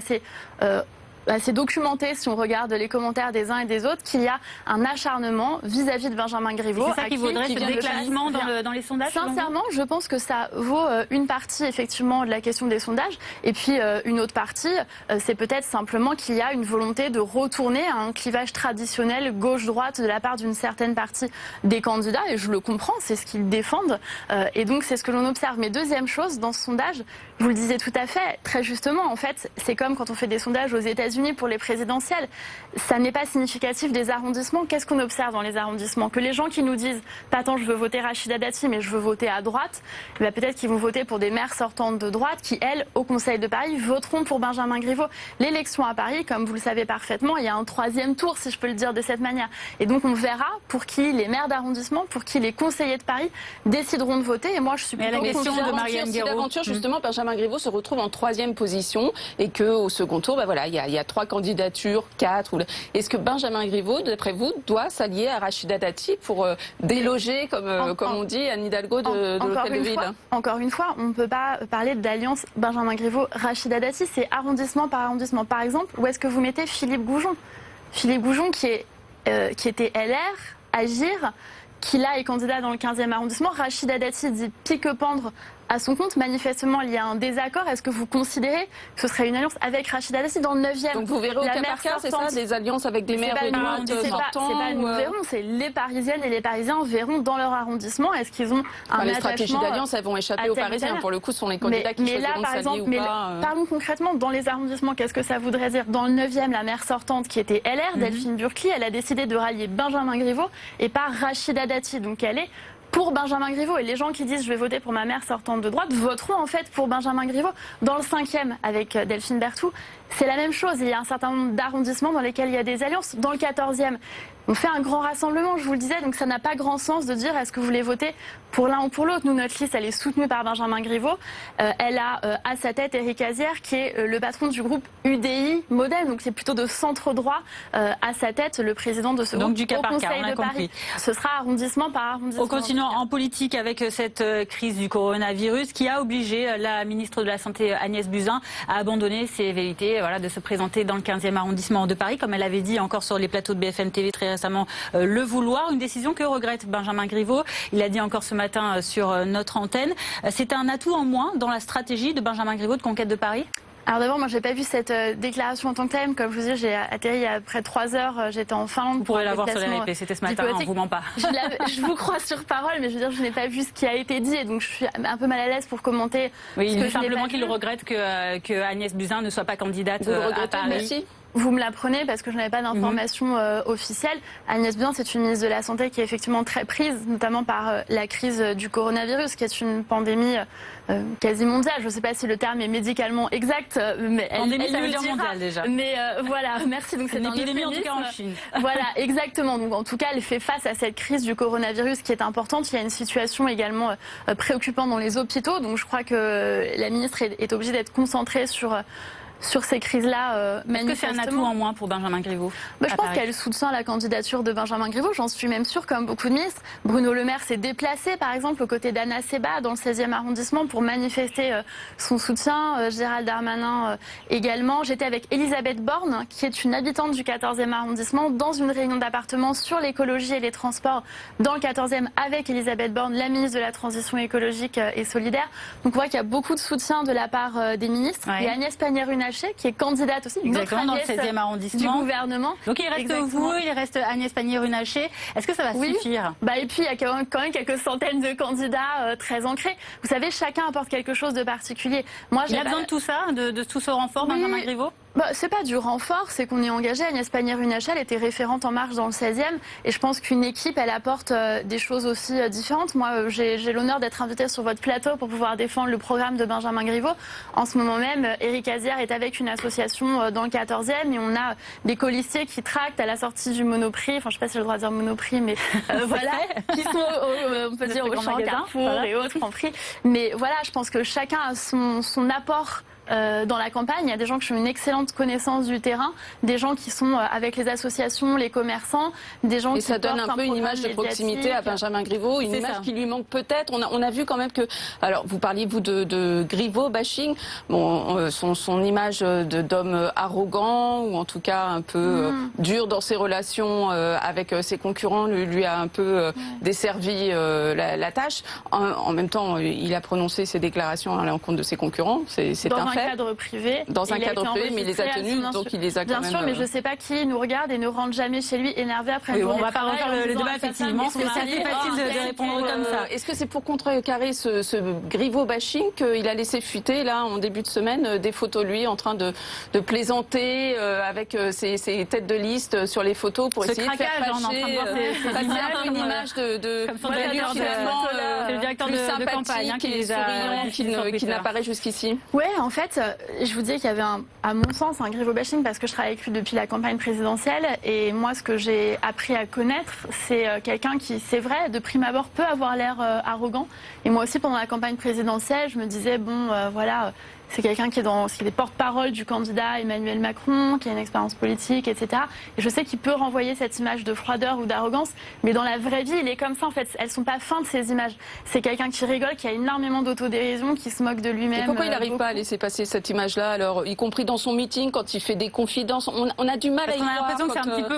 assez documenté si on regarde les commentaires des uns et des autres, qu'il y a un acharnement vis-à-vis de Benjamin Griveaux. C'est ça qui vaudrait ce déclassement dans les sondages ? Sincèrement, je pense que ça vaut une partie effectivement de la question des sondages et puis une autre partie, c'est peut-être simplement qu'il y a une volonté de retourner à un clivage traditionnel gauche-droite de la part d'une certaine partie des candidats et je le comprends, c'est ce qu'ils défendent et donc c'est ce que l'on observe. Mais deuxième chose, dans ce sondage, vous le disiez tout à fait, très justement, en fait, c'est comme quand on fait des sondages aux États-Unis pour les présidentielles. Ça n'est pas significatif des arrondissements. Qu'est-ce qu'on observe dans les arrondissements ? Que les gens qui nous disent « pas tant je veux voter Rachida Dati, mais je veux voter à droite », peut-être qu'ils vont voter pour des maires sortantes de droite qui, elles, au Conseil de Paris, voteront pour Benjamin Griveaux. L'élection à Paris, comme vous le savez parfaitement, il y a un 3e tour, si je peux le dire de cette manière. Et donc on verra pour qui les maires d'arrondissement, pour qui les conseillers de Paris décideront de voter. Et moi, je suis plutôt confiante de Marianne Guiraud. Si l'aventure, justement, Benjamin Griveaux se retrouve en 3e position et qu'au second tour, il y a 3 candidatures, 4. Est-ce que Benjamin Griveaux, d'après vous, doit s'allier à Rachida Dati pour déloger, comme on dit, Anne Hidalgo de l'hôtel de ville ? Encore une fois, on ne peut pas parler d'alliance Benjamin Griveaux-Rachida Dati, c'est arrondissement par arrondissement. Par exemple, où est-ce que vous mettez Philippe Goujon ? Philippe Goujon qui était LR, Agir, qui là est candidat dans le 15e arrondissement. Rachida Dati dit pique-pendre à son compte. Manifestement, il y a un désaccord. Est-ce que vous considérez que ce serait une alliance avec Rachida Dati dans le 9e ? Donc vous verrez au cas par cas, c'est ça, des alliances avec des maires de droite sortants ? C'est pas nous verrons, c'est les Parisiennes et les Parisiens verront dans leur arrondissement. Est-ce qu'ils ont un attachement ? Les stratégies d'alliance, elles vont échapper aux Parisiens. Pour le coup, ce sont les candidats qui choisiront de s'allier ou pas. Parlons concrètement, dans les arrondissements, qu'est-ce que ça voudrait dire ? Dans le 9e, la maire sortante qui était LR, Delphine Burkli, elle a décidé de rallier Benjamin Griveaux et pas Rachida Dati. Donc elle est pour Benjamin Griveaux. Et les gens qui disent je vais voter pour ma mère sortante de droite voteront en fait pour Benjamin Griveaux. Dans le 5e, avec Delphine Berthou, c'est la même chose. Il y a un certain nombre d'arrondissements dans lesquels il y a des alliances. Dans le 14e, on fait un grand rassemblement, je vous le disais, donc ça n'a pas grand sens de dire est-ce que vous voulez voter pour l'un ou pour l'autre. Nous, notre liste, elle est soutenue par Benjamin Griveaux. Elle a à sa tête Éric Azière, qui est le patron du groupe UDI Modem, donc c'est plutôt de centre-droit à sa tête, le président de ce groupe du cas au par cas, Conseil on a de Paris. compris. Ce sera arrondissement par arrondissement. On continue en politique avec cette crise du coronavirus qui a obligé la ministre de la Santé Agnès Buzyn à abandonner ses velléités de se présenter dans le 15e arrondissement de Paris, comme elle avait dit encore sur les plateaux de BFM TV très récemment le vouloir. Une décision que regrette Benjamin Griveaux. Il a dit encore ce matin sur notre antenne. C'est un atout en moins dans la stratégie de Benjamin Griveaux de conquête de Paris? Alors d'abord, moi, j'ai pas vu cette déclaration en tant que telle. Comme je vous dis, j'ai atterri il y a près de 3 heures. J'étais en Finlande. Vous pourrez la voir sur les replays. C'était ce matin, on vous ment pas. Je vous crois sur parole, mais je veux dire, je n'ai pas vu ce qui a été dit, et donc je suis un peu mal à l'aise pour commenter. Oui, il dit simplement qu'il regrette que Agnès Buzyn ne soit pas candidate à Paris. Merci. Vous me l'apprenez parce que je n'avais pas d'informations officielles. Agnès Buzyn, c'est une ministre de la Santé qui est effectivement très prise, notamment par la crise du coronavirus, qui est une pandémie quasi mondiale. Je ne sais pas si le terme est médicalement exact, mais pandémie, elle ça veut le dire dira. mondiale déjà. Mais voilà, merci. Donc c'est une épidémie en tout cas en Chine. Voilà, exactement. Donc en tout cas, elle fait face à cette crise du coronavirus qui est importante. Il y a une situation également préoccupante dans les hôpitaux. Donc je crois que la ministre est obligée d'être concentrée sur ces crises-là, manifestement. Est-ce que c'est un atout en moins pour Benjamin Griveaux? Je pense qu'elle soutient la candidature de Benjamin Griveaux, j'en suis même sûre, comme beaucoup de ministres. Bruno Le Maire s'est déplacé, par exemple, aux côtés d'Anna Seba, dans le 16e arrondissement, pour manifester son soutien. Gérald Darmanin également. J'étais avec Elisabeth Borne, qui est une habitante du 14e arrondissement, dans une réunion d'appartement sur l'écologie et les transports dans le 14e, avec Elisabeth Borne, la ministre de la Transition écologique et solidaire. Donc on voit qu'il y a beaucoup de soutien de la part des ministres. Ouais. Et Agnès Pannier-Runacher, qui est candidate aussi, exactement, dans le 16e arrondissement du gouvernement. Donc il reste vous, il reste Agnès Pannier-Runacher. Est-ce que ça va suffire? Et puis il y a quand même quelques centaines de candidats très ancrés. Vous savez, chacun apporte quelque chose de particulier. Moi, il a besoin de tout ça, de tout ce renfort, Benjamin Griveaux? C'est pas du renfort, c'est qu'on est engagé. Agnès Pannier-Runacher, elle était référente En Marche dans le 16e, et je pense qu'une équipe, elle apporte des choses aussi différentes. Moi, j'ai l'honneur d'être invitée sur votre plateau pour pouvoir défendre le programme de Benjamin Griveaux. En ce moment même, Éric Azière est avec une association dans le 14e, et on a des colistiers qui tractent à la sortie du Monoprix. Enfin, je sais pas si j'ai le droit de dire Monoprix, mais voilà, qui sont, on peut dire, au champ Carrefour et autres en prix. Mais voilà, je pense que chacun a son apport dans la campagne. Il y a des gens qui ont une excellente connaissance du terrain, des gens qui sont avec les associations, les commerçants, des gens qui ça donne un peu une image de proximité à Benjamin Griveaux, une image qui lui manque peut-être. On a vu quand même que, alors vous parliez vous de Griveaux bashing, bon, son image d'homme arrogant ou en tout cas un peu dur dans ses relations avec ses concurrents lui a un peu desservi la tâche. En même temps, il a prononcé ses déclarations à l'encontre de ses concurrents, c'est un fait. Dans un cadre privé. Dans un cadre privé, mais il les a tenus, donc il les a quand même... Bien sûr, mais je ne sais pas qui nous regarde et ne rentre jamais chez lui énervé après une journée de travail. On va pas refaire le débat, effectivement. C'est assez facile de répondre comme ça. Est-ce que c'est pour contrecarrer ce Griveaux bashing qu'il a laissé fuiter, là, en début de semaine, des photos de lui en train de plaisanter avec ses têtes de liste sur les photos pour essayer de faire passer une image de le directeur de campagne qui souriant, qui n'apparaît jusqu'ici? Ouais, en fait, je vous dis qu'il y avait à mon sens un Griveaux bashing parce que je travaille avec lui depuis la campagne présidentielle, et moi ce que j'ai appris à connaître, c'est quelqu'un qui, c'est vrai, de prime abord peut avoir l'air arrogant, et moi aussi pendant la campagne présidentielle je me disais voilà, c'est quelqu'un qui est porte-parole du candidat Emmanuel Macron, qui a une expérience politique, etc. Et je sais qu'il peut renvoyer cette image de froideur ou d'arrogance, mais dans la vraie vie, il est comme ça en fait. Elles sont pas feintes ces images. C'est quelqu'un qui rigole, qui a énormément d'autodérision, qui se moque de lui-même. Et pourquoi il n'arrive pas à laisser passer cette image-là, alors, y compris dans son meeting, quand il fait des confidences? On a du mal à y croire. On a l'impression que c'est un petit peu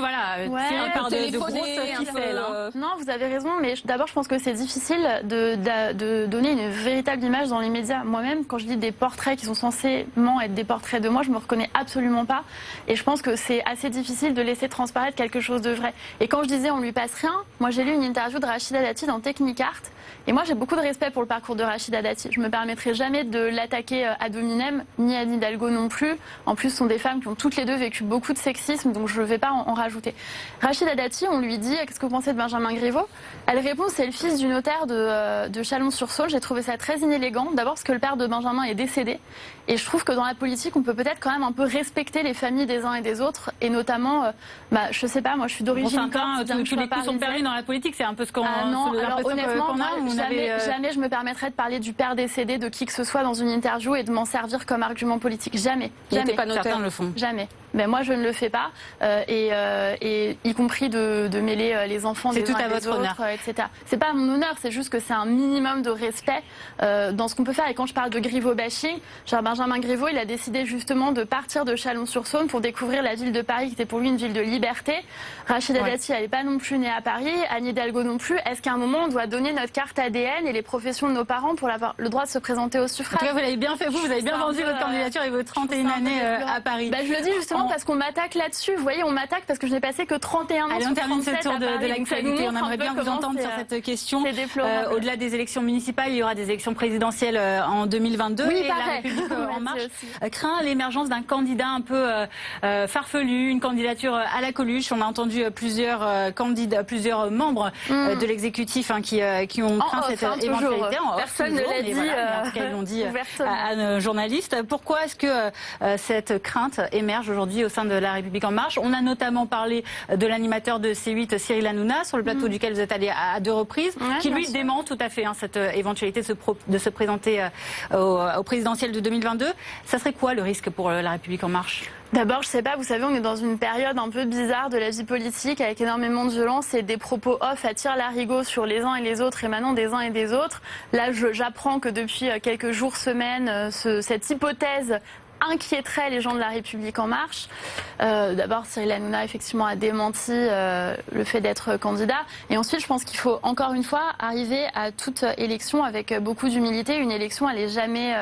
tiré par de grosses ficelles. Non, vous avez raison, mais d'abord je pense que c'est difficile de donner une véritable image dans les médias. Moi-même, quand je dis des portraits qui sont censément être des portraits de moi, je me reconnais absolument pas, et je pense que c'est assez difficile de laisser transparaître quelque chose de vrai. Et quand je disais on lui passe rien, moi j'ai lu une interview de Rachida Dati dans Technicart, et moi j'ai beaucoup de respect pour le parcours de Rachida Dati. Je me permettrai jamais de l'attaquer ad hominem, ni Anne Hidalgo non plus. En plus, ce sont des femmes qui ont toutes les deux vécu beaucoup de sexisme, donc je ne vais pas en rajouter. Rachida Dati, on lui dit qu'est-ce que vous pensez de Benjamin Griveaux? Elle répond c'est le fils du notaire de Chalon-sur-Saône. J'ai trouvé ça très inélégant, d'abord parce que le père de Benjamin est décédé, et je trouve que dans la politique on peut peut-être quand même un peu respecter les familles des uns et des autres, et notamment je sais pas, moi je suis d'origine corse, tous les coups sont permis dans la politique, c'est un peu ce qu'on non, alors honnêtement, jamais je me permettrais de parler du père décédé de qui que ce soit dans une interview et de m'en servir comme argument politique. Jamais. Il n'était pas notaire. Certains le font. Jamais. Mais moi je ne le fais pas, et y compris de mêler les enfants des uns et des autres, etc. C'est pas mon honneur, c'est juste que c'est un minimum de respect dans ce qu'on peut faire. Et quand je parle de Griveaux bashing, Benjamin Griveaux, il a décidé justement de partir de Chalon-sur-Saône pour découvrir la ville de Paris, qui était pour lui une ville de liberté. Rachida Dati, elle n'est pas non plus née à Paris, Anne Hidalgo non plus. Est-ce qu'à un moment, on doit donner notre carte ADN et les professions de nos parents pour avoir le droit de se présenter au suffrage? En tout cas, vous l'avez bien fait, vous avez bien vendu votre candidature et vos 31 années à Paris. Je le dis justement parce qu'on m'attaque là-dessus. Vous voyez, on m'attaque parce que je n'ai passé que 31 ans. Allez, on termine ce tour de l'actualité. On aimerait bien vous entendre sur cette question. Au-delà des élections municipales, il y aura des élections présidentielles en 2022. Oui, et la République en marche craint l'émergence d'un candidat un peu farfelu, une candidature à la Coluche. On a entendu plusieurs candidats, plusieurs membres de l'exécutif qui ont craint cette éventualité. Personne ne l'a dit. Voilà, en tout cas, ils l'ont dit à nos journalistes. Pourquoi est-ce que cette crainte émerge aujourd'hui au sein de la République en marche? On a notamment parlé de l'animateur de C8, Cyril Hanouna, sur le plateau duquel vous êtes allé à 2 reprises, qui lui dément tout à fait cette éventualité de se présenter au présidentiel de 2022. Ça serait quoi le risque pour la République en marche? D'abord, je sais pas, vous savez, on est dans une période un peu bizarre de la vie politique avec énormément de violence et des propos off à tire-larigot sur les uns et les autres émanant des uns et des autres. Là, j'apprends que depuis quelques jours, semaines, cette hypothèse inquiéterait les gens de la République en marche. D'abord, Cyril Hanouna effectivement a démenti le fait d'être candidat. Et ensuite, je pense qu'il faut encore une fois arriver à toute élection avec beaucoup d'humilité. Une élection, elle n'est jamais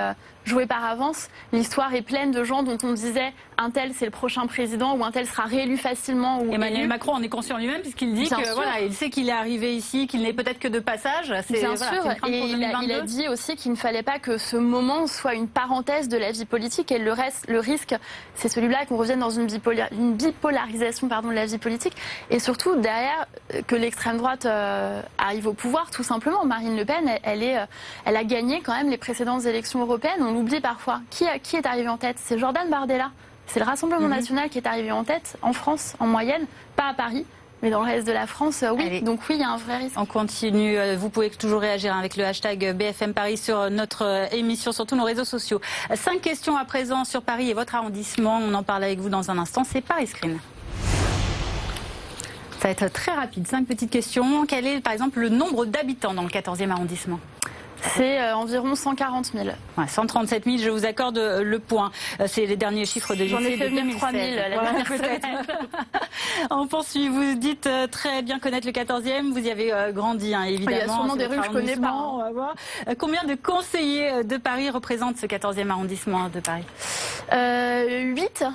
jouée par avance. L'histoire est pleine de gens dont on disait un tel c'est le prochain président ou un tel sera réélu facilement. Ou Emmanuel Macron en est conscient lui-même puisqu'il dit que voilà, il sait qu'il est arrivé ici, qu'il n'est peut-être que de passage. Bien sûr, et il a dit aussi qu'il ne fallait pas que ce moment soit une parenthèse de la vie politique et le risque, c'est celui-là qu'on revienne dans une bipolarisation de la vie politique et surtout derrière que l'extrême droite arrive au pouvoir tout simplement. Marine Le Pen, elle a gagné quand même les précédentes élections européennes. On l'oublie parfois. Qui est arrivé en tête? C'est Jordan Bardella. C'est le Rassemblement national qui est arrivé en tête en France, en moyenne, pas à Paris. Mais dans le reste de la France, oui. Allez. Donc oui, il y a un vrai risque. On continue. Vous pouvez toujours réagir avec le hashtag BFM Paris sur notre émission, sur tous nos réseaux sociaux. 5 questions à présent sur Paris et votre arrondissement. On en parle avec vous dans un instant. C'est Paris Screen. Ça va être très rapide. 5 petites questions. Quel est, par exemple, le nombre d'habitants dans le 14e arrondissement? C'est environ 140 000. Ouais, 137 000, je vous accorde le point. C'est les derniers chiffres de l'INSEE. J'en ai fait venir 3 000 la dernière semaine. On poursuit. Vous dites très bien connaître le 14e. Vous y avez grandi, évidemment. Il y a sûrement des rues que je connais pas. On va voir. Combien de conseillers de Paris représentent ce 14e arrondissement de Paris? 8.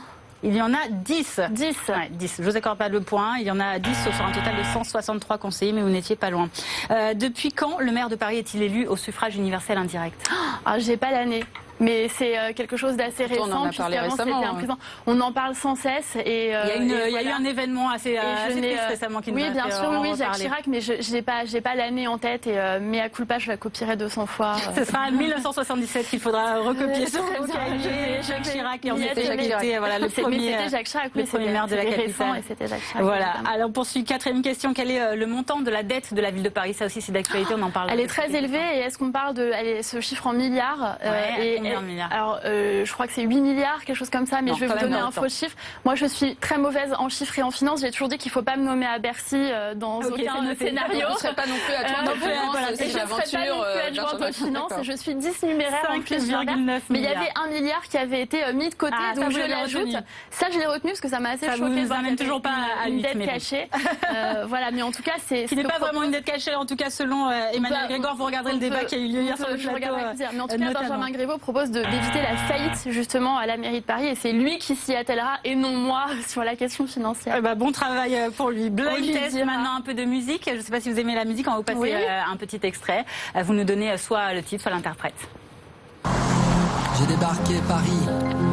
Il y en a 10. 10. Ouais, 10. Je vous accorde pas le point. Il y en a 10 sur un total de 163 conseillers, mais vous n'étiez pas loin. Depuis quand le maire de Paris est-il élu au suffrage universel indirect? J'ai pas l'année. Mais c'est quelque chose d'assez récent. On en a parlé récemment. On en parle sans cesse. Et, il y a eu un événement assez triste récemment qui nous a fait bien sûr, oui, Jacques Chirac, mais j'ai pas l'année en tête. Et mea culpa, je la copierai 200 fois. Ce sera 1977 qu'il faudra recopier sur vos cahiers. Jacques Chirac, et ensuite voilà, le premier maire de la capitale. Voilà. Alors on poursuit. 4e question. Quel est le montant de la dette de la ville de Paris? Ça aussi, c'est d'actualité. On en parle. Elle est très élevée. Et est-ce qu'on parle de ce chiffre en milliards? Alors, je crois que c'est 8 milliards, quelque chose comme ça, mais je vais vous donner un faux chiffre. Moi, je suis très mauvaise en chiffres et en finance. J'ai toujours dit qu'il ne faut pas me nommer à Bercy dans aucun scénario. Je ne serai pas non plus adjointe aux finances. Et je ne serai pas non plus adjointe aux finances. Je suis 10 numéraire en plus. Mais il y avait 1 milliard qui avait été mis de côté, donc je l'ajoute. Ça, je l'ai retenu parce que ça m'a assez choqué. Ça ne vous amène toujours pas à une dette cachée. Voilà, mais en tout cas, c'est... Qui n'est pas vraiment une dette cachée, en tout cas, selon Emmanuel Grégoire. Vous regarderez le débat qui a eu lieu hier sur le plateau. Mais en tout cas, Benjamin Griveaux propose d'éviter la faillite justement à la mairie de Paris et c'est lui qui s'y attellera et non moi sur la question financière. Bon travail pour lui. Blind test, maintenant un peu de musique. Je ne sais pas si vous aimez la musique, on va vous passer un petit extrait. Vous nous donnez soit le titre, soit l'interprète. J'ai débarqué Paris,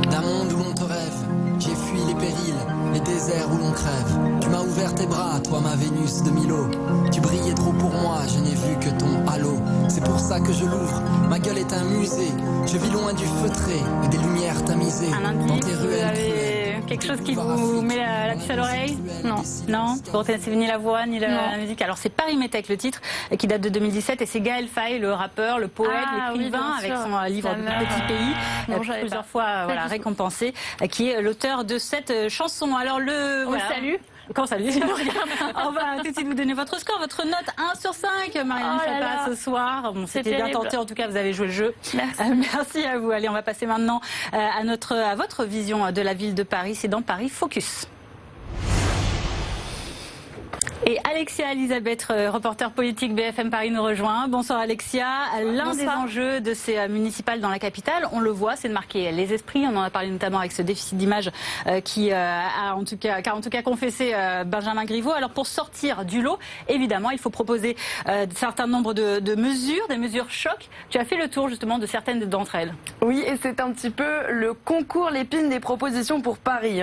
d'un monde où l'on te rêve. J'ai fui les périls, les déserts où l'on crève. Tu m'as ouvert tes bras, toi ma Vénus de Milo. Tu brillais trop pour moi, je n'ai vu que ton halo. C'est pour ça que je l'ouvre, ma gueule est un musée. Je vis loin du feutré et des lumières tamisées. Un indice, vous avez quelque chose qui vous met la puce à l'oreille? Non, non, vous reconnaissez ni la voix ni la musique. Alors c'est Paris Métèque le titre, qui date de 2017 et c'est Gaël Faye, le rappeur, le poète, l'écrivain, avec son livre Petit Pays, plusieurs fois récompensé, qui est l'auteur de cette chanson. Alors on le salue. Quand ça lui On va tout de suite vous donner votre score, votre note 1 sur 5, Marilyn Chapa, ce soir. Bon, c'était bien tenté, en tout cas, vous avez joué le jeu. Merci à vous. Allez, on va passer maintenant à votre vision de la ville de Paris. C'est dans Paris Focus. Et Alexia Elisabeth, reporter politique BFM Paris, nous rejoint. Bonsoir Alexia. L'un des enjeux de ces municipales dans la capitale, on le voit, c'est de marquer les esprits. On en a parlé notamment avec ce déficit d'image qui a en tout cas confessé Benjamin Griveaux. Alors pour sortir du lot, évidemment, il faut proposer un certain nombre de mesures, des mesures chocs. Tu as fait le tour justement de certaines d'entre elles. Oui, et c'est un petit peu le concours l'épine des propositions pour Paris,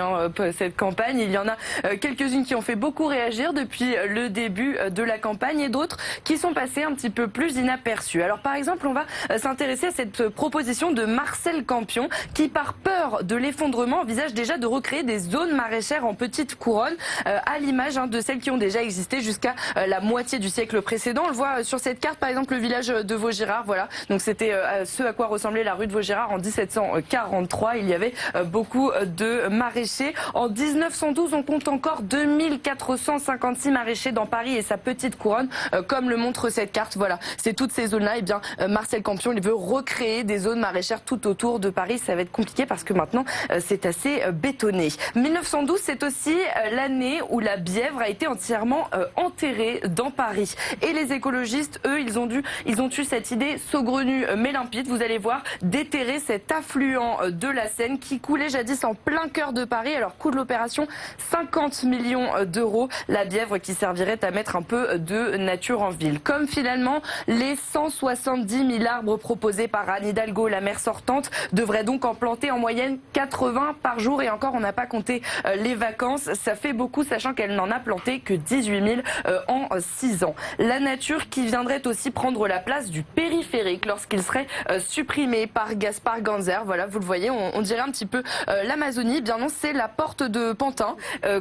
cette campagne. Il y en a quelques-unes qui ont fait beaucoup réagir depuis le début de la campagne et d'autres qui sont passées un petit peu plus inaperçues. Alors par exemple, on va s'intéresser à cette proposition de Marcel Campion qui, par peur de l'effondrement, envisage déjà de recréer des zones maraîchères en petite couronne à l'image de celles qui ont déjà existé jusqu'à la moitié du siècle précédent. On le voit sur cette carte, par exemple, le village de Vaugirard. Voilà, donc c'était ce à quoi ressemblait la rue de Vaugirard en 1743. Il y avait beaucoup de maraîchers. En 1912, on compte encore 2456 maraîchers dans Paris et sa petite couronne, comme le montre cette carte. Voilà, c'est toutes ces zones-là. Et bien, Marcel Campion, il veut recréer des zones maraîchères tout autour de Paris. Ça va être compliqué parce que maintenant, c'est assez bétonné. 1912, c'est aussi l'année où la Bièvre a été entièrement enterrée dans Paris. Et les écologistes, eux, ils ont eu cette idée saugrenue mais limpide. Vous allez voir, déterrer cet affluent de la Seine qui coulait jadis en plein cœur de Paris. Alors, coût de l'opération, 50 millions d'euros. La Bièvre qui servirait à mettre un peu de nature en ville. Comme finalement les 170 000 arbres proposés par Anne Hidalgo, la maire sortante, devrait donc en planter en moyenne 80 par jour. Et encore, on n'a pas compté les vacances. Ça fait beaucoup, sachant qu'elle n'en a planté que 18 000 en 6 ans. La nature qui viendrait aussi prendre la place du périphérique lorsqu'il serait supprimé par Gaspard Ganzer. Voilà, vous le voyez, on dirait un petit peu l'Amazonie. Bien non, c'est la porte de Pantin,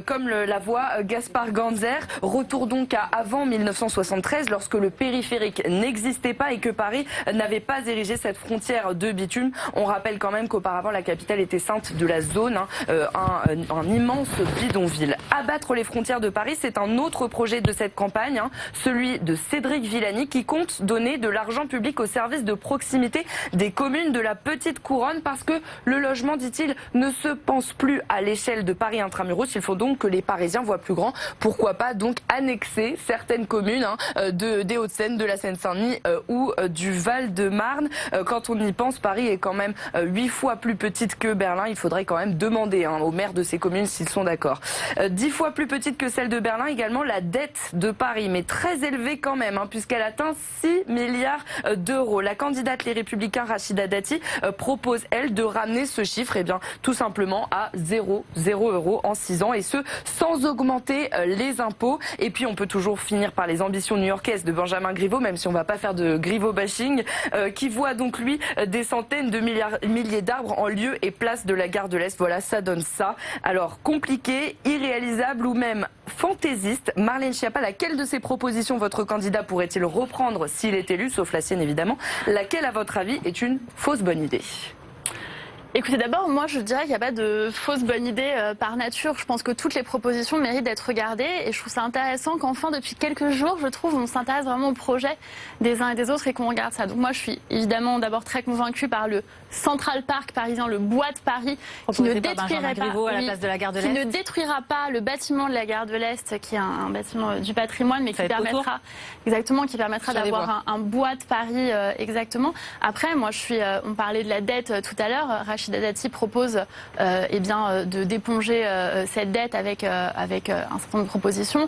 comme la voit Gaspard Ganzer. Retour donc à avant 1973, lorsque le périphérique n'existait pas et que Paris n'avait pas érigé cette frontière de bitume. On rappelle quand même qu'auparavant, la capitale était ceinte de la zone, un immense bidonville. Abattre les frontières de Paris, c'est un autre projet de cette campagne, celui de Cédric Villani, qui compte donner de l'argent public au service de proximité des communes de la petite couronne, parce que le logement, dit-il, ne se pense plus à l'échelle de Paris intramuros. Il faut donc que les Parisiens voient plus grand. Pourquoi pas donc annexer certaines communes des Hauts-de-Seine, de la Seine-Saint-Denis ou du Val-de-Marne. Quand on y pense, Paris est quand même 8 fois plus petite que Berlin. Il faudrait quand même demander aux maires de ces communes s'ils sont d'accord. 10 fois plus petite que celle de Berlin également la dette de Paris, mais très élevée quand même, puisqu'elle atteint 6 milliards d'euros. La candidate Les Républicains, Rachida Dati, propose, elle, de ramener ce chiffre, tout simplement à 0 euros en 6 ans, et ce, sans augmenter les impôts. Et puis, on peut toujours finir par les ambitions new-yorkaises de Benjamin Griveaux, même si on ne va pas faire de Griveaux bashing, qui voit donc, lui, des centaines de milliers d'arbres en lieu et place de la gare de l'Est. Voilà, ça donne ça. Alors, compliqué, irréalisable ou même fantaisiste, Marlène Schiappa, laquelle de ces propositions votre candidat pourrait-il reprendre s'il est élu, sauf la sienne évidemment, laquelle, à votre avis, est une fausse bonne idée ? Écoutez, d'abord, moi, je dirais qu'il n'y a pas de fausse bonne idée par nature. Je pense que toutes les propositions méritent d'être regardées et je trouve ça intéressant qu'enfin, depuis quelques jours, je trouve, on s'intéresse vraiment au projet des uns et des autres et qu'on regarde ça. Donc moi, je suis évidemment d'abord très convaincue par le Central Park parisien, le Bois de Paris, qui ne détruirait pas, ne détruira pas le bâtiment de la gare de l'Est, qui est un bâtiment du patrimoine, mais qui permettra d'avoir un Bois de Paris exactement. Après, moi, on parlait de la dette tout à l'heure. Rachida Dati propose de d'éponger cette dette avec un certain nombre de propositions.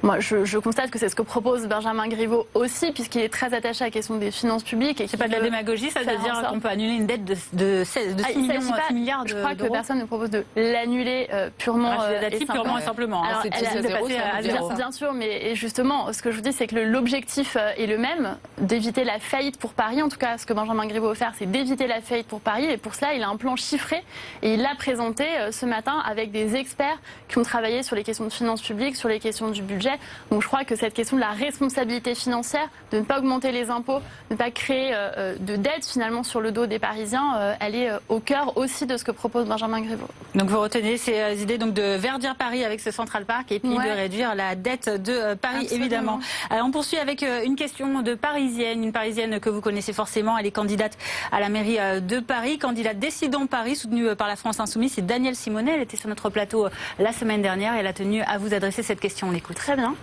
Moi, je constate que c'est ce que propose Benjamin Griveaux aussi, puisqu'il est très attaché à la question des finances publiques. C'est pas de la démagogie, ça veut dire qu'on peut annuler une dette de 6 milliards d'euros. Je crois que personne ne propose de l'annuler purement et simplement. Alors, bien sûr, mais justement, ce que je vous dis, c'est que l'objectif est le même, d'éviter la faillite pour Paris. En tout cas, ce que Benjamin Griveaux veut faire, c'est d'éviter la faillite pour Paris. Et pour cela, il a un plan chiffré et il l'a présenté ce matin avec des experts qui ont travaillé sur les questions de finances publiques, sur les questions du budget. sujet. Donc je crois que cette question de la responsabilité financière, de ne pas augmenter les impôts, de ne pas créer de dettes finalement sur le dos des Parisiens, elle est au cœur aussi de ce que propose Benjamin Griveaux. Donc vous retenez ces idées donc de verdir Paris avec ce Central Park et puis de réduire la dette de Paris. Absolument. Évidemment. Alors on poursuit avec une question de Parisienne, une Parisienne que vous connaissez forcément. Elle est candidate à la mairie de Paris, candidate Décidons Paris, soutenue par la France Insoumise. C'est Danielle Simonet. Elle était sur notre plateau la semaine dernière et elle a tenu à vous adresser cette question. On l'écoute. Très bien.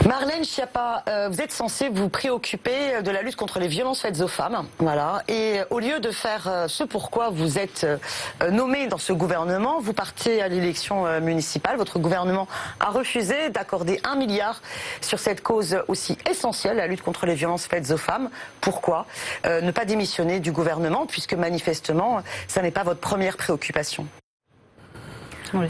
Marlène Schiappa, vous êtes censée vous préoccuper de la lutte contre les violences faites aux femmes, voilà. Et au lieu de faire ce pourquoi vous êtes nommée dans ce gouvernement, vous partez à l'élection municipale. Votre gouvernement a refusé d'accorder 1 milliard sur cette cause aussi essentielle, la lutte contre les violences faites aux femmes. Pourquoi ne pas démissionner du gouvernement, puisque manifestement, ça n'est pas votre première préoccupation?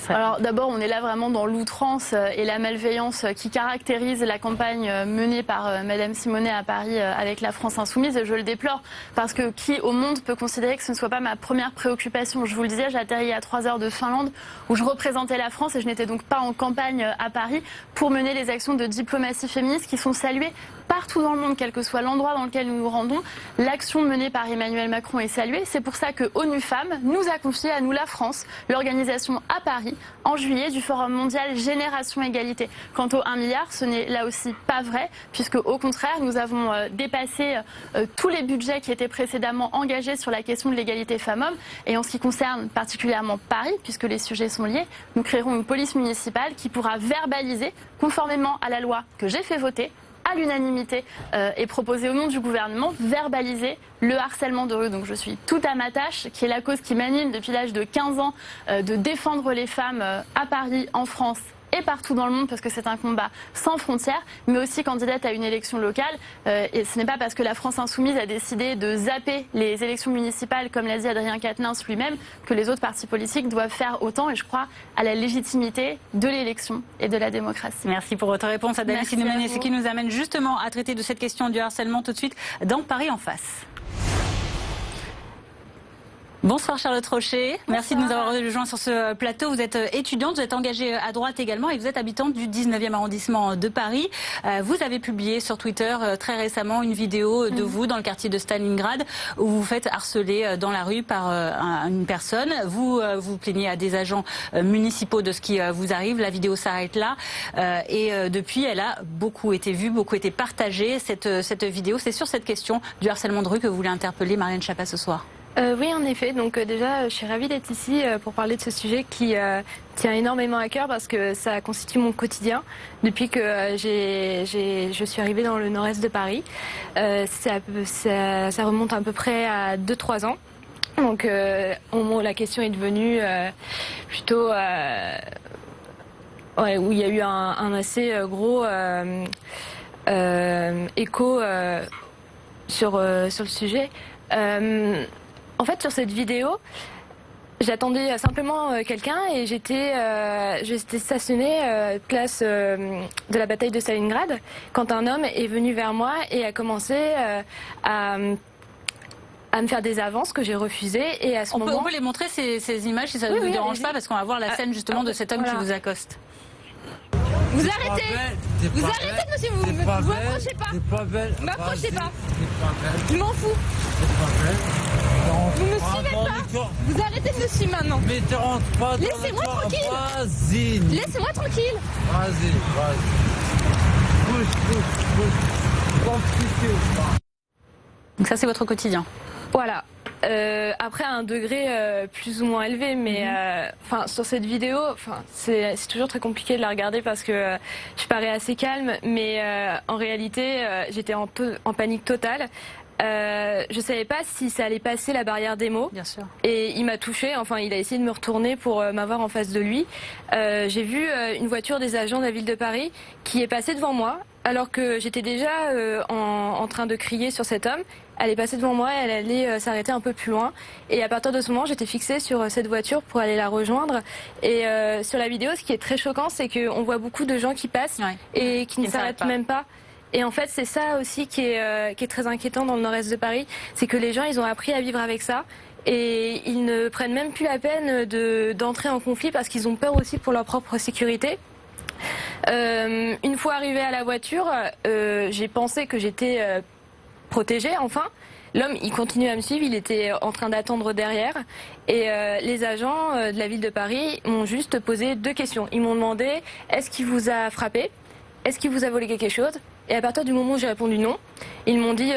Alors d'abord, on est là vraiment dans l'outrance et la malveillance qui caractérise la campagne menée par Madame Simonet à Paris avec la France Insoumise. Et je le déplore parce que qui au monde peut considérer que ce ne soit pas ma première préoccupation? Je vous le disais, j'atterris à 3 heures de Finlande où je représentais la France et je n'étais donc pas en campagne à Paris pour mener les actions de diplomatie féministe qui sont saluées partout dans le monde, quel que soit l'endroit dans lequel nous nous rendons. L'action menée par Emmanuel Macron est saluée. C'est pour ça que ONU Femmes nous a confié à nous, la France, l'organisation à Paris, en juillet, du Forum mondial Génération Égalité. Quant au 1 milliard, ce n'est là aussi pas vrai, puisque au contraire, nous avons dépassé tous les budgets qui étaient précédemment engagés sur la question de l'égalité femmes-hommes. Et en ce qui concerne particulièrement Paris, puisque les sujets sont liés, nous créerons une police municipale qui pourra verbaliser, conformément à la loi que j'ai fait voter, à l'unanimité et proposé au nom du gouvernement, verbaliser le harcèlement de rue. Donc je suis tout à ma tâche, qui est la cause qui m'anime depuis l'âge de 15 ans, de défendre les femmes à Paris, en France et partout dans le monde, parce que c'est un combat sans frontières, mais aussi candidate à une élection locale. Et ce n'est pas parce que la France Insoumise a décidé de zapper les élections municipales, comme l'a dit Adrien Quatennens lui-même, que les autres partis politiques doivent faire autant. Et je crois à la légitimité de l'élection et de la démocratie. Merci pour votre réponse, Adèle Simonet, ce qui nous amène justement à traiter de cette question du harcèlement tout de suite dans Paris en face. Bonsoir Charlotte Rocher, bonsoir. Merci de nous avoir rejoints sur ce plateau. Vous êtes étudiante, vous êtes engagée à droite également et vous êtes habitante du 19e arrondissement de Paris. Vous avez publié sur Twitter très récemment une vidéo de vous dans le quartier de Stalingrad où vous vous faites harceler dans la rue par une personne. Vous vous plaignez à des agents municipaux de ce qui vous arrive. La vidéo s'arrête là et depuis elle a beaucoup été vue, beaucoup été partagée. Cette vidéo, c'est sur cette question du harcèlement de rue que vous voulez interpeller Marlène Schiappa ce soir. Oui, en effet. Donc déjà, je suis ravie d'être ici pour parler de ce sujet qui tient énormément à cœur parce que ça constitue mon quotidien depuis que je suis arrivée dans le nord-est de Paris. Ça remonte à peu près à 2-3 ans. Donc au moment où la question est devenue plutôt... où il y a eu un assez gros écho sur le sujet. En fait, sur cette vidéo, j'attendais simplement quelqu'un et j'étais stationnée place de la bataille de Stalingrad quand un homme est venu vers moi et a commencé à me faire des avances que j'ai refusées. Et à ce moment... On peut les montrer ces images si ça ne vous dérange pas, parce qu'on va voir la scène justement de cet homme qui vous accoste. Vous arrêtez, monsieur, vous m'approchez pas. M'approchez pas. Je m'en fous. Vous me suivez pas. Vous arrêtez de me suivre maintenant. Mais te rentre pas dans Laissez-moi tranquille. Vas-y. Laissez-moi tranquille. Vas-y. Bouge. Donc ça, c'est votre quotidien. Voilà. Après un degré plus ou moins élevé, mais sur cette vidéo, c'est toujours très compliqué de la regarder parce que je parais assez calme, mais en réalité j'étais en panique totale. Je savais pas si ça allait passer la barrière des mots. Bien sûr. Et il m'a touchée, il a essayé de me retourner pour m'avoir en face de lui. J'ai vu une voiture des agents de la ville de Paris qui est passée devant moi alors que j'étais déjà en train de crier sur cet homme. Elle est passée devant moi, elle allait s'arrêter un peu plus loin. Et à partir de ce moment, j'étais fixée sur cette voiture pour aller la rejoindre. Et sur la vidéo, ce qui est très choquant, c'est qu'on voit beaucoup de gens qui passent et qui ne s'arrêtent même pas. Et en fait, c'est ça aussi qui est très inquiétant dans le nord-est de Paris. C'est que les gens, ils ont appris à vivre avec ça. Et ils ne prennent même plus la peine d'entrer en conflit parce qu'ils ont peur aussi pour leur propre sécurité. Une fois arrivée à la voiture, j'ai pensé que j'étais protégée, enfin. L'homme, il continue à me suivre, il était en train d'attendre derrière. Et les agents de la ville de Paris m'ont juste posé 2 questions. Ils m'ont demandé, est-ce qu'il vous a frappé? Est-ce qu'il vous a volé quelque chose? Et à partir du moment où j'ai répondu non, ils m'ont dit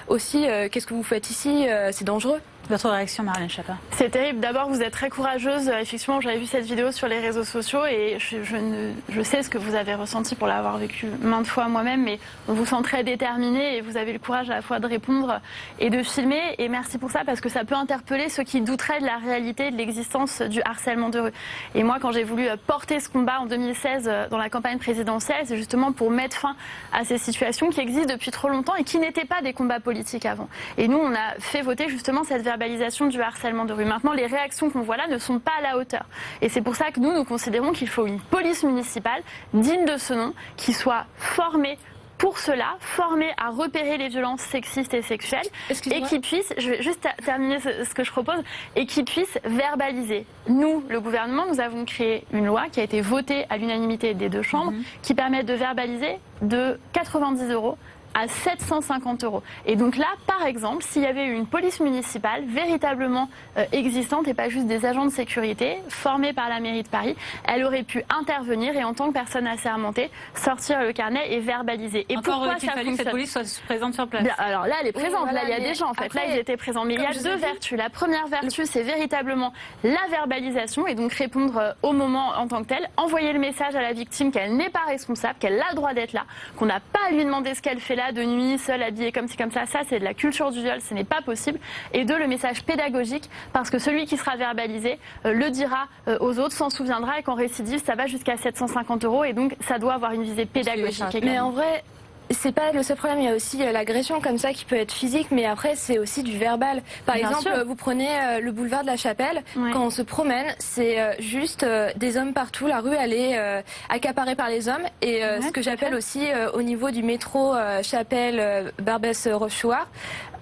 aussi, qu'est-ce que vous faites ici? C'est dangereux. Votre réaction, Marlène Schiappa? C'est terrible. D'abord, vous êtes très courageuse. Effectivement, j'avais vu cette vidéo sur les réseaux sociaux et je sais ce que vous avez ressenti pour l'avoir vécu maintes fois moi-même, mais on vous sent très déterminée et vous avez le courage à la fois de répondre et de filmer. Et merci pour ça, parce que ça peut interpeller ceux qui douteraient de la réalité de l'existence du harcèlement de rue. Et moi, quand j'ai voulu porter ce combat en 2016 dans la campagne présidentielle, c'est justement pour mettre fin à ces situations qui existent depuis trop longtemps et qui n'étaient pas des combats politiques avant. Et nous, on a fait voter justement cette verbalisation du harcèlement de rue. Maintenant, les réactions qu'on voit là ne sont pas à la hauteur. Et c'est pour ça que nous considérons qu'il faut une police municipale digne de ce nom, qui soit formée pour cela, formée à repérer les violences sexistes et sexuelles, et qui puisse, je vais juste terminer ce que je propose, et qui puisse verbaliser. Nous, le gouvernement, nous avons créé une loi qui a été votée à l'unanimité des 2 chambres, qui permet de verbaliser de 90 € à 750 €. Et donc là, par exemple, s'il y avait eu une police municipale véritablement existante et pas juste des agents de sécurité formés par la mairie de Paris, elle aurait pu intervenir et en tant que personne assermentée, sortir le carnet et verbaliser. Et encore pourquoi il ça fallu que cette police soit présente sur place? Bien, alors là, elle est présente. Oui, voilà, là, il y a des gens, en fait. après, là, ils étaient présents. Mais il y a 2 vertus. La première vertu, c'est véritablement la verbalisation et donc répondre au moment en tant que tel, envoyer le message à la victime qu'elle n'est pas responsable, qu'elle a le droit d'être là, qu'on n'a pas à lui demander ce qu'elle fait là de nuit, seule, habillée comme ci, comme ça. Ça, c'est de la culture du viol, ce n'est pas possible. Et 2, le message pédagogique, parce que celui qui sera verbalisé le dira aux autres, s'en souviendra, et qu'en récidive, ça va jusqu'à 750 €. Et donc, ça doit avoir une visée pédagogique. Mais en vrai, c'est pas le seul problème, il y a aussi l'agression comme ça qui peut être physique, mais après c'est aussi du verbal. Par Bien exemple, sûr. vous prenez le boulevard de la Chapelle, Oui. quand on se promène, c'est juste des hommes partout, la rue elle est accaparée par les hommes, et ce que j'appelle aussi au niveau du métro Chapelle, Barbès, Rochechouart,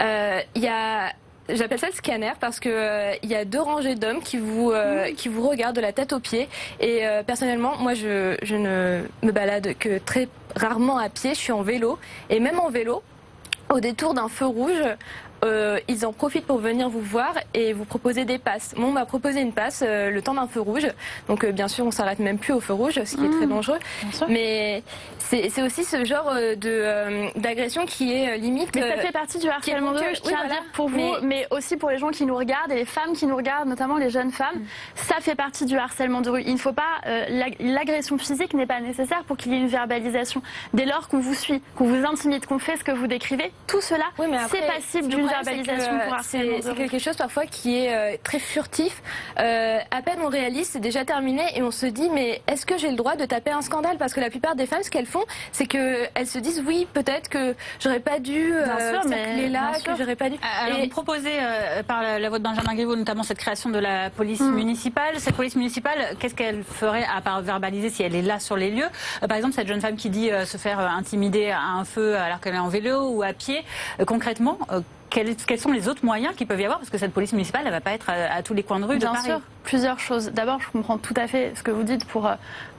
il y a... J'appelle ça le scanner parce que il y a 2 rangées d'hommes qui vous regardent de la tête aux pieds. Et personnellement, moi, je ne me balade que très rarement à pied. Je suis en vélo, et même en vélo, au détour d'un feu rouge, ils en profitent pour venir vous voir et vous proposer des passes. Moi, on m'a proposé une passe le temps d'un feu rouge. Donc, bien sûr, on s'arrête même plus au feu rouge, ce qui est très dangereux. Mais c'est aussi ce genre d'agression qui est limite. Mais ça fait partie du harcèlement de rue, je tiens à dire pour vous, mais aussi pour les gens qui nous regardent et les femmes qui nous regardent, notamment les jeunes femmes. Ça fait partie du harcèlement de rue. Il ne faut pas... l'agression physique n'est pas nécessaire pour qu'il y ait une verbalisation. Dès lors qu'on vous suit, qu'on vous intimide, qu'on fait ce que vous décrivez, tout cela, c'est passible d'une verbalisation pour harcèlement de rue. C'est quelque chose parfois qui est très furtif. À peine on réalise, c'est déjà terminé, et on se dit, mais est-ce que j'ai le droit de taper un scandale? Parce que la plupart des femmes, ce qu'elles font, c'est qu'elles se disent, oui, peut-être que j'aurais pas dû circuler là, que j'aurais pas dû... Alors, vous proposez par la voix de Benjamin Griveaux notamment cette création de la police municipale. Cette police municipale, qu'est-ce qu'elle ferait à part verbaliser si elle est là sur les lieux? Par exemple, cette jeune femme qui dit se faire intimider à un feu alors qu'elle est en vélo ou à pied, concrètement, quels sont les autres moyens qu'il peut y avoir? Parce que cette police municipale, elle ne va pas être à tous les coins de rue de Paris. Bien sûr, plusieurs choses. D'abord, je comprends tout à fait ce que vous dites. Pour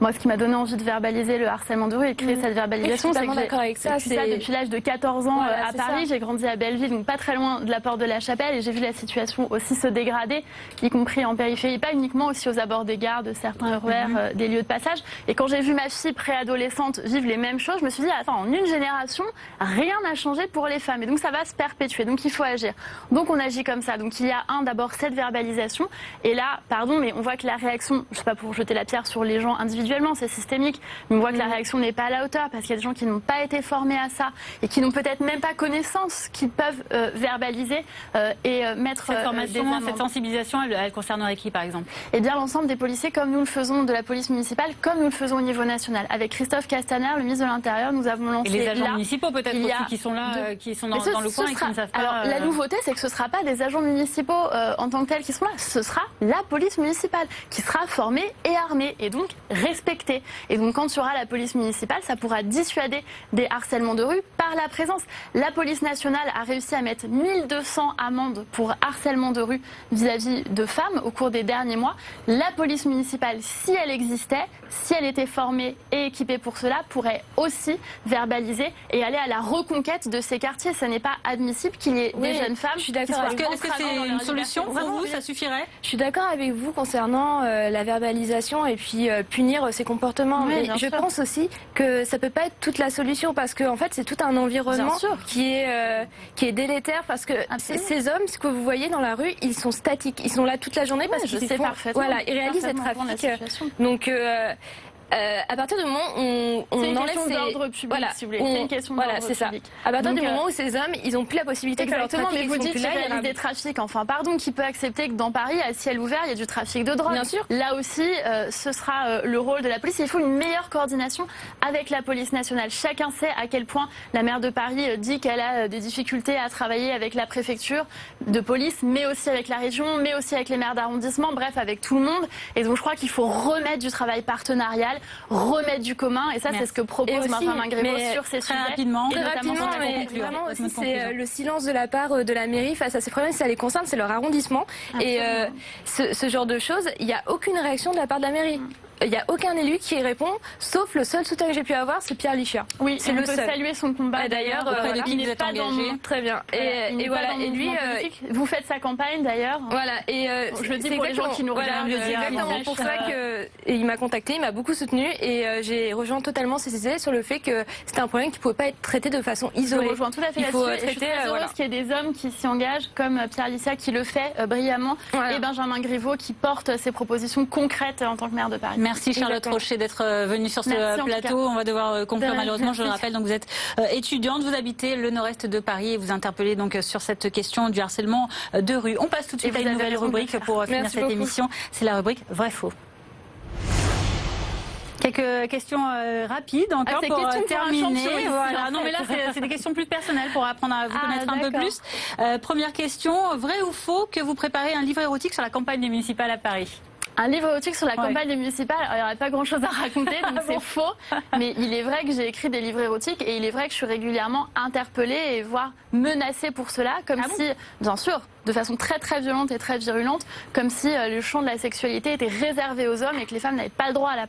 moi, ce qui m'a donné envie de verbaliser le harcèlement de rue et de créer cette verbalisation, c'est que j'ai vécu ça depuis l'âge de 14 ans à Paris. J'ai grandi à Belleville, donc pas très loin de la porte de la Chapelle, et j'ai vu la situation aussi se dégrader, y compris en périphérie, pas uniquement, aussi aux abords des gares, de certains RER, des lieux de passage. Et quand j'ai vu ma fille préadolescente vivre les mêmes choses, je me suis dit, attends, en une génération, rien n'a changé pour les femmes. Et donc ça va se perpétuer. Donc il faut agir. Donc on agit comme ça. Donc il y a d'abord cette verbalisation. Et là, pardon, mais on voit que la réaction, je ne sais pas pour jeter la pierre sur les gens individuellement, c'est systémique, mais on voit que la réaction n'est pas à la hauteur, parce qu'il y a des gens qui n'ont pas été formés à ça et qui n'ont peut-être même pas connaissance qu'ils peuvent verbaliser et mettre cette formation, des amendes. cette sensibilisation, elle concernerait qui par exemple? Eh bien l'ensemble des policiers, comme nous le faisons de la police municipale, comme nous le faisons au niveau national. Avec Christophe Castaner, le ministre de l'Intérieur, nous avons lancé... Et les agents municipaux peut-être aussi qui sont là, qui sont dans le coin et qui ne savent pas... ça. La nouveauté, c'est que ce ne sera pas des agents municipaux en tant que tels qui seront là. Ce sera la police municipale qui sera formée et armée et donc respectée. Et donc quand il y aura la police municipale, ça pourra dissuader des harcèlements de rue par la présence. La police nationale a réussi à mettre 1200 amendes pour harcèlement de rue vis-à-vis de femmes au cours des derniers mois. La police municipale, si elle existait, si elle était formée et équipée pour cela, pourrait aussi verbaliser et aller à la reconquête de ces quartiers. Ce n'est pas admissible qu'il y ait des jeunes femmes je suis d'accord. Est-ce que c'est une solution pour vous? Ça suffirait? Je suis d'accord avec vous concernant la verbalisation et puis punir ces comportements. Oui, Mais bien je sûr. pense aussi que ça peut pas être toute la solution parce que en fait c'est tout un environnement Bien sûr. qui est délétère parce que ces hommes, ce que vous voyez dans la rue, ils sont statiques, ils sont là toute la journée parce je qu'ils sais font, parfaitement. voilà, ils réalisent les Parfaitement la trafics. situation. Donc à partir du moment où on C'est une enlève question ces... d'ordre public, voilà, si vous voulez. C'est une question voilà, d'ordre c'est ça. public. À partir Donc, du moment où ces hommes, ils ont plus la possibilité que Exactement, mais leur vous trafic, dites ils sont qu'il plus là, réalise des trafics. Enfin, pardon, qui peut accepter que dans Paris, à ciel ouvert, il y a du trafic de drogue? Bien sûr. Là aussi, ce sera le rôle de la police. Il faut une meilleure coordination avec la police nationale. Chacun sait à quel point la maire de Paris dit qu'elle a des difficultés à travailler avec la préfecture de police, mais aussi avec la région, mais aussi avec les maires d'arrondissement, bref, avec tout le monde. Et donc, je crois qu'il faut remettre du travail partenarial, remettre du commun. Et ça, c'est ce que propose Benjamin Griveaux sur ces très sujets. rapidement, Et Très notamment rapidement, sur la mais conclusion. vraiment Votre aussi, conclusion. c'est le silence de la part de la mairie face à ces problèmes. Si ça les concerne, c'est leur arrondissement. Et ce genre de choses, il n'y a aucune réaction de la part de la mairie. Il n'y a aucun élu qui répond, sauf le seul soutien que j'ai pu avoir, c'est Pierre Lichard. Oui, c'est on le peut seul. saluer son combat. Et d'ailleurs, auprès de voilà. qui Il vous n'est êtes pas dans engagé? mon- Très bien. Il n'est Et pas voilà. dans le Et lui, mouvement politique. Vous faites sa campagne d'ailleurs. voilà. Et Je le dis c'est pour les gens qui nous voilà, regardent, c'est exactement Bangladesh, pour ça que il m'a contacté, il m'a beaucoup soutenu et j'ai rejoint totalement ses idées sur le fait que c'était un problème qui pouvait pas être traité de façon Je isolée. rejoins tout à fait Il faut là-dessus. Et je suis traiter, très heureuse voilà. qu'il y ait des hommes qui s'y engagent, comme Pierre Lichard qui le fait brillamment, Voilà. et Benjamin Griveaux qui porte ses propositions concrètes en tant que maire de Paris. Merci Charlotte Exactement. Rocher d'être venue sur ce Merci, en tout plateau. On va devoir conclure De rien. malheureusement, je le Merci. rappelle. Donc vous êtes étudiante, vous habitez le nord-est de Paris et vous interpellez donc sur cette question du harcèlement de rue. On passe tout de suite Et à vous une avez nouvelle raison de le rubrique faire. pour finir Merci cette beaucoup. émission. C'est la rubrique Vrai-Faux. Quelques questions rapides encore ces pour questions pour un terminer. champion ici, Voilà. en Non mais là c'est des questions plus personnelles pour apprendre à vous Ah, connaître un peu d'accord. plus. Première question, vrai ou faux que vous préparez un livre érotique sur la campagne des municipales à Paris? Un livre érotique sur la Ouais. campagne des municipales, alors, il n'y aurait pas grand-chose à raconter, donc c'est faux. Mais il est vrai que j'ai écrit des livres érotiques et il est vrai que je suis régulièrement interpellée et voire menacée pour cela, comme si, bien sûr, de façon très très violente et très virulente, comme si le champ de la sexualité était réservé aux hommes et que les femmes n'avaient pas le droit à la parole.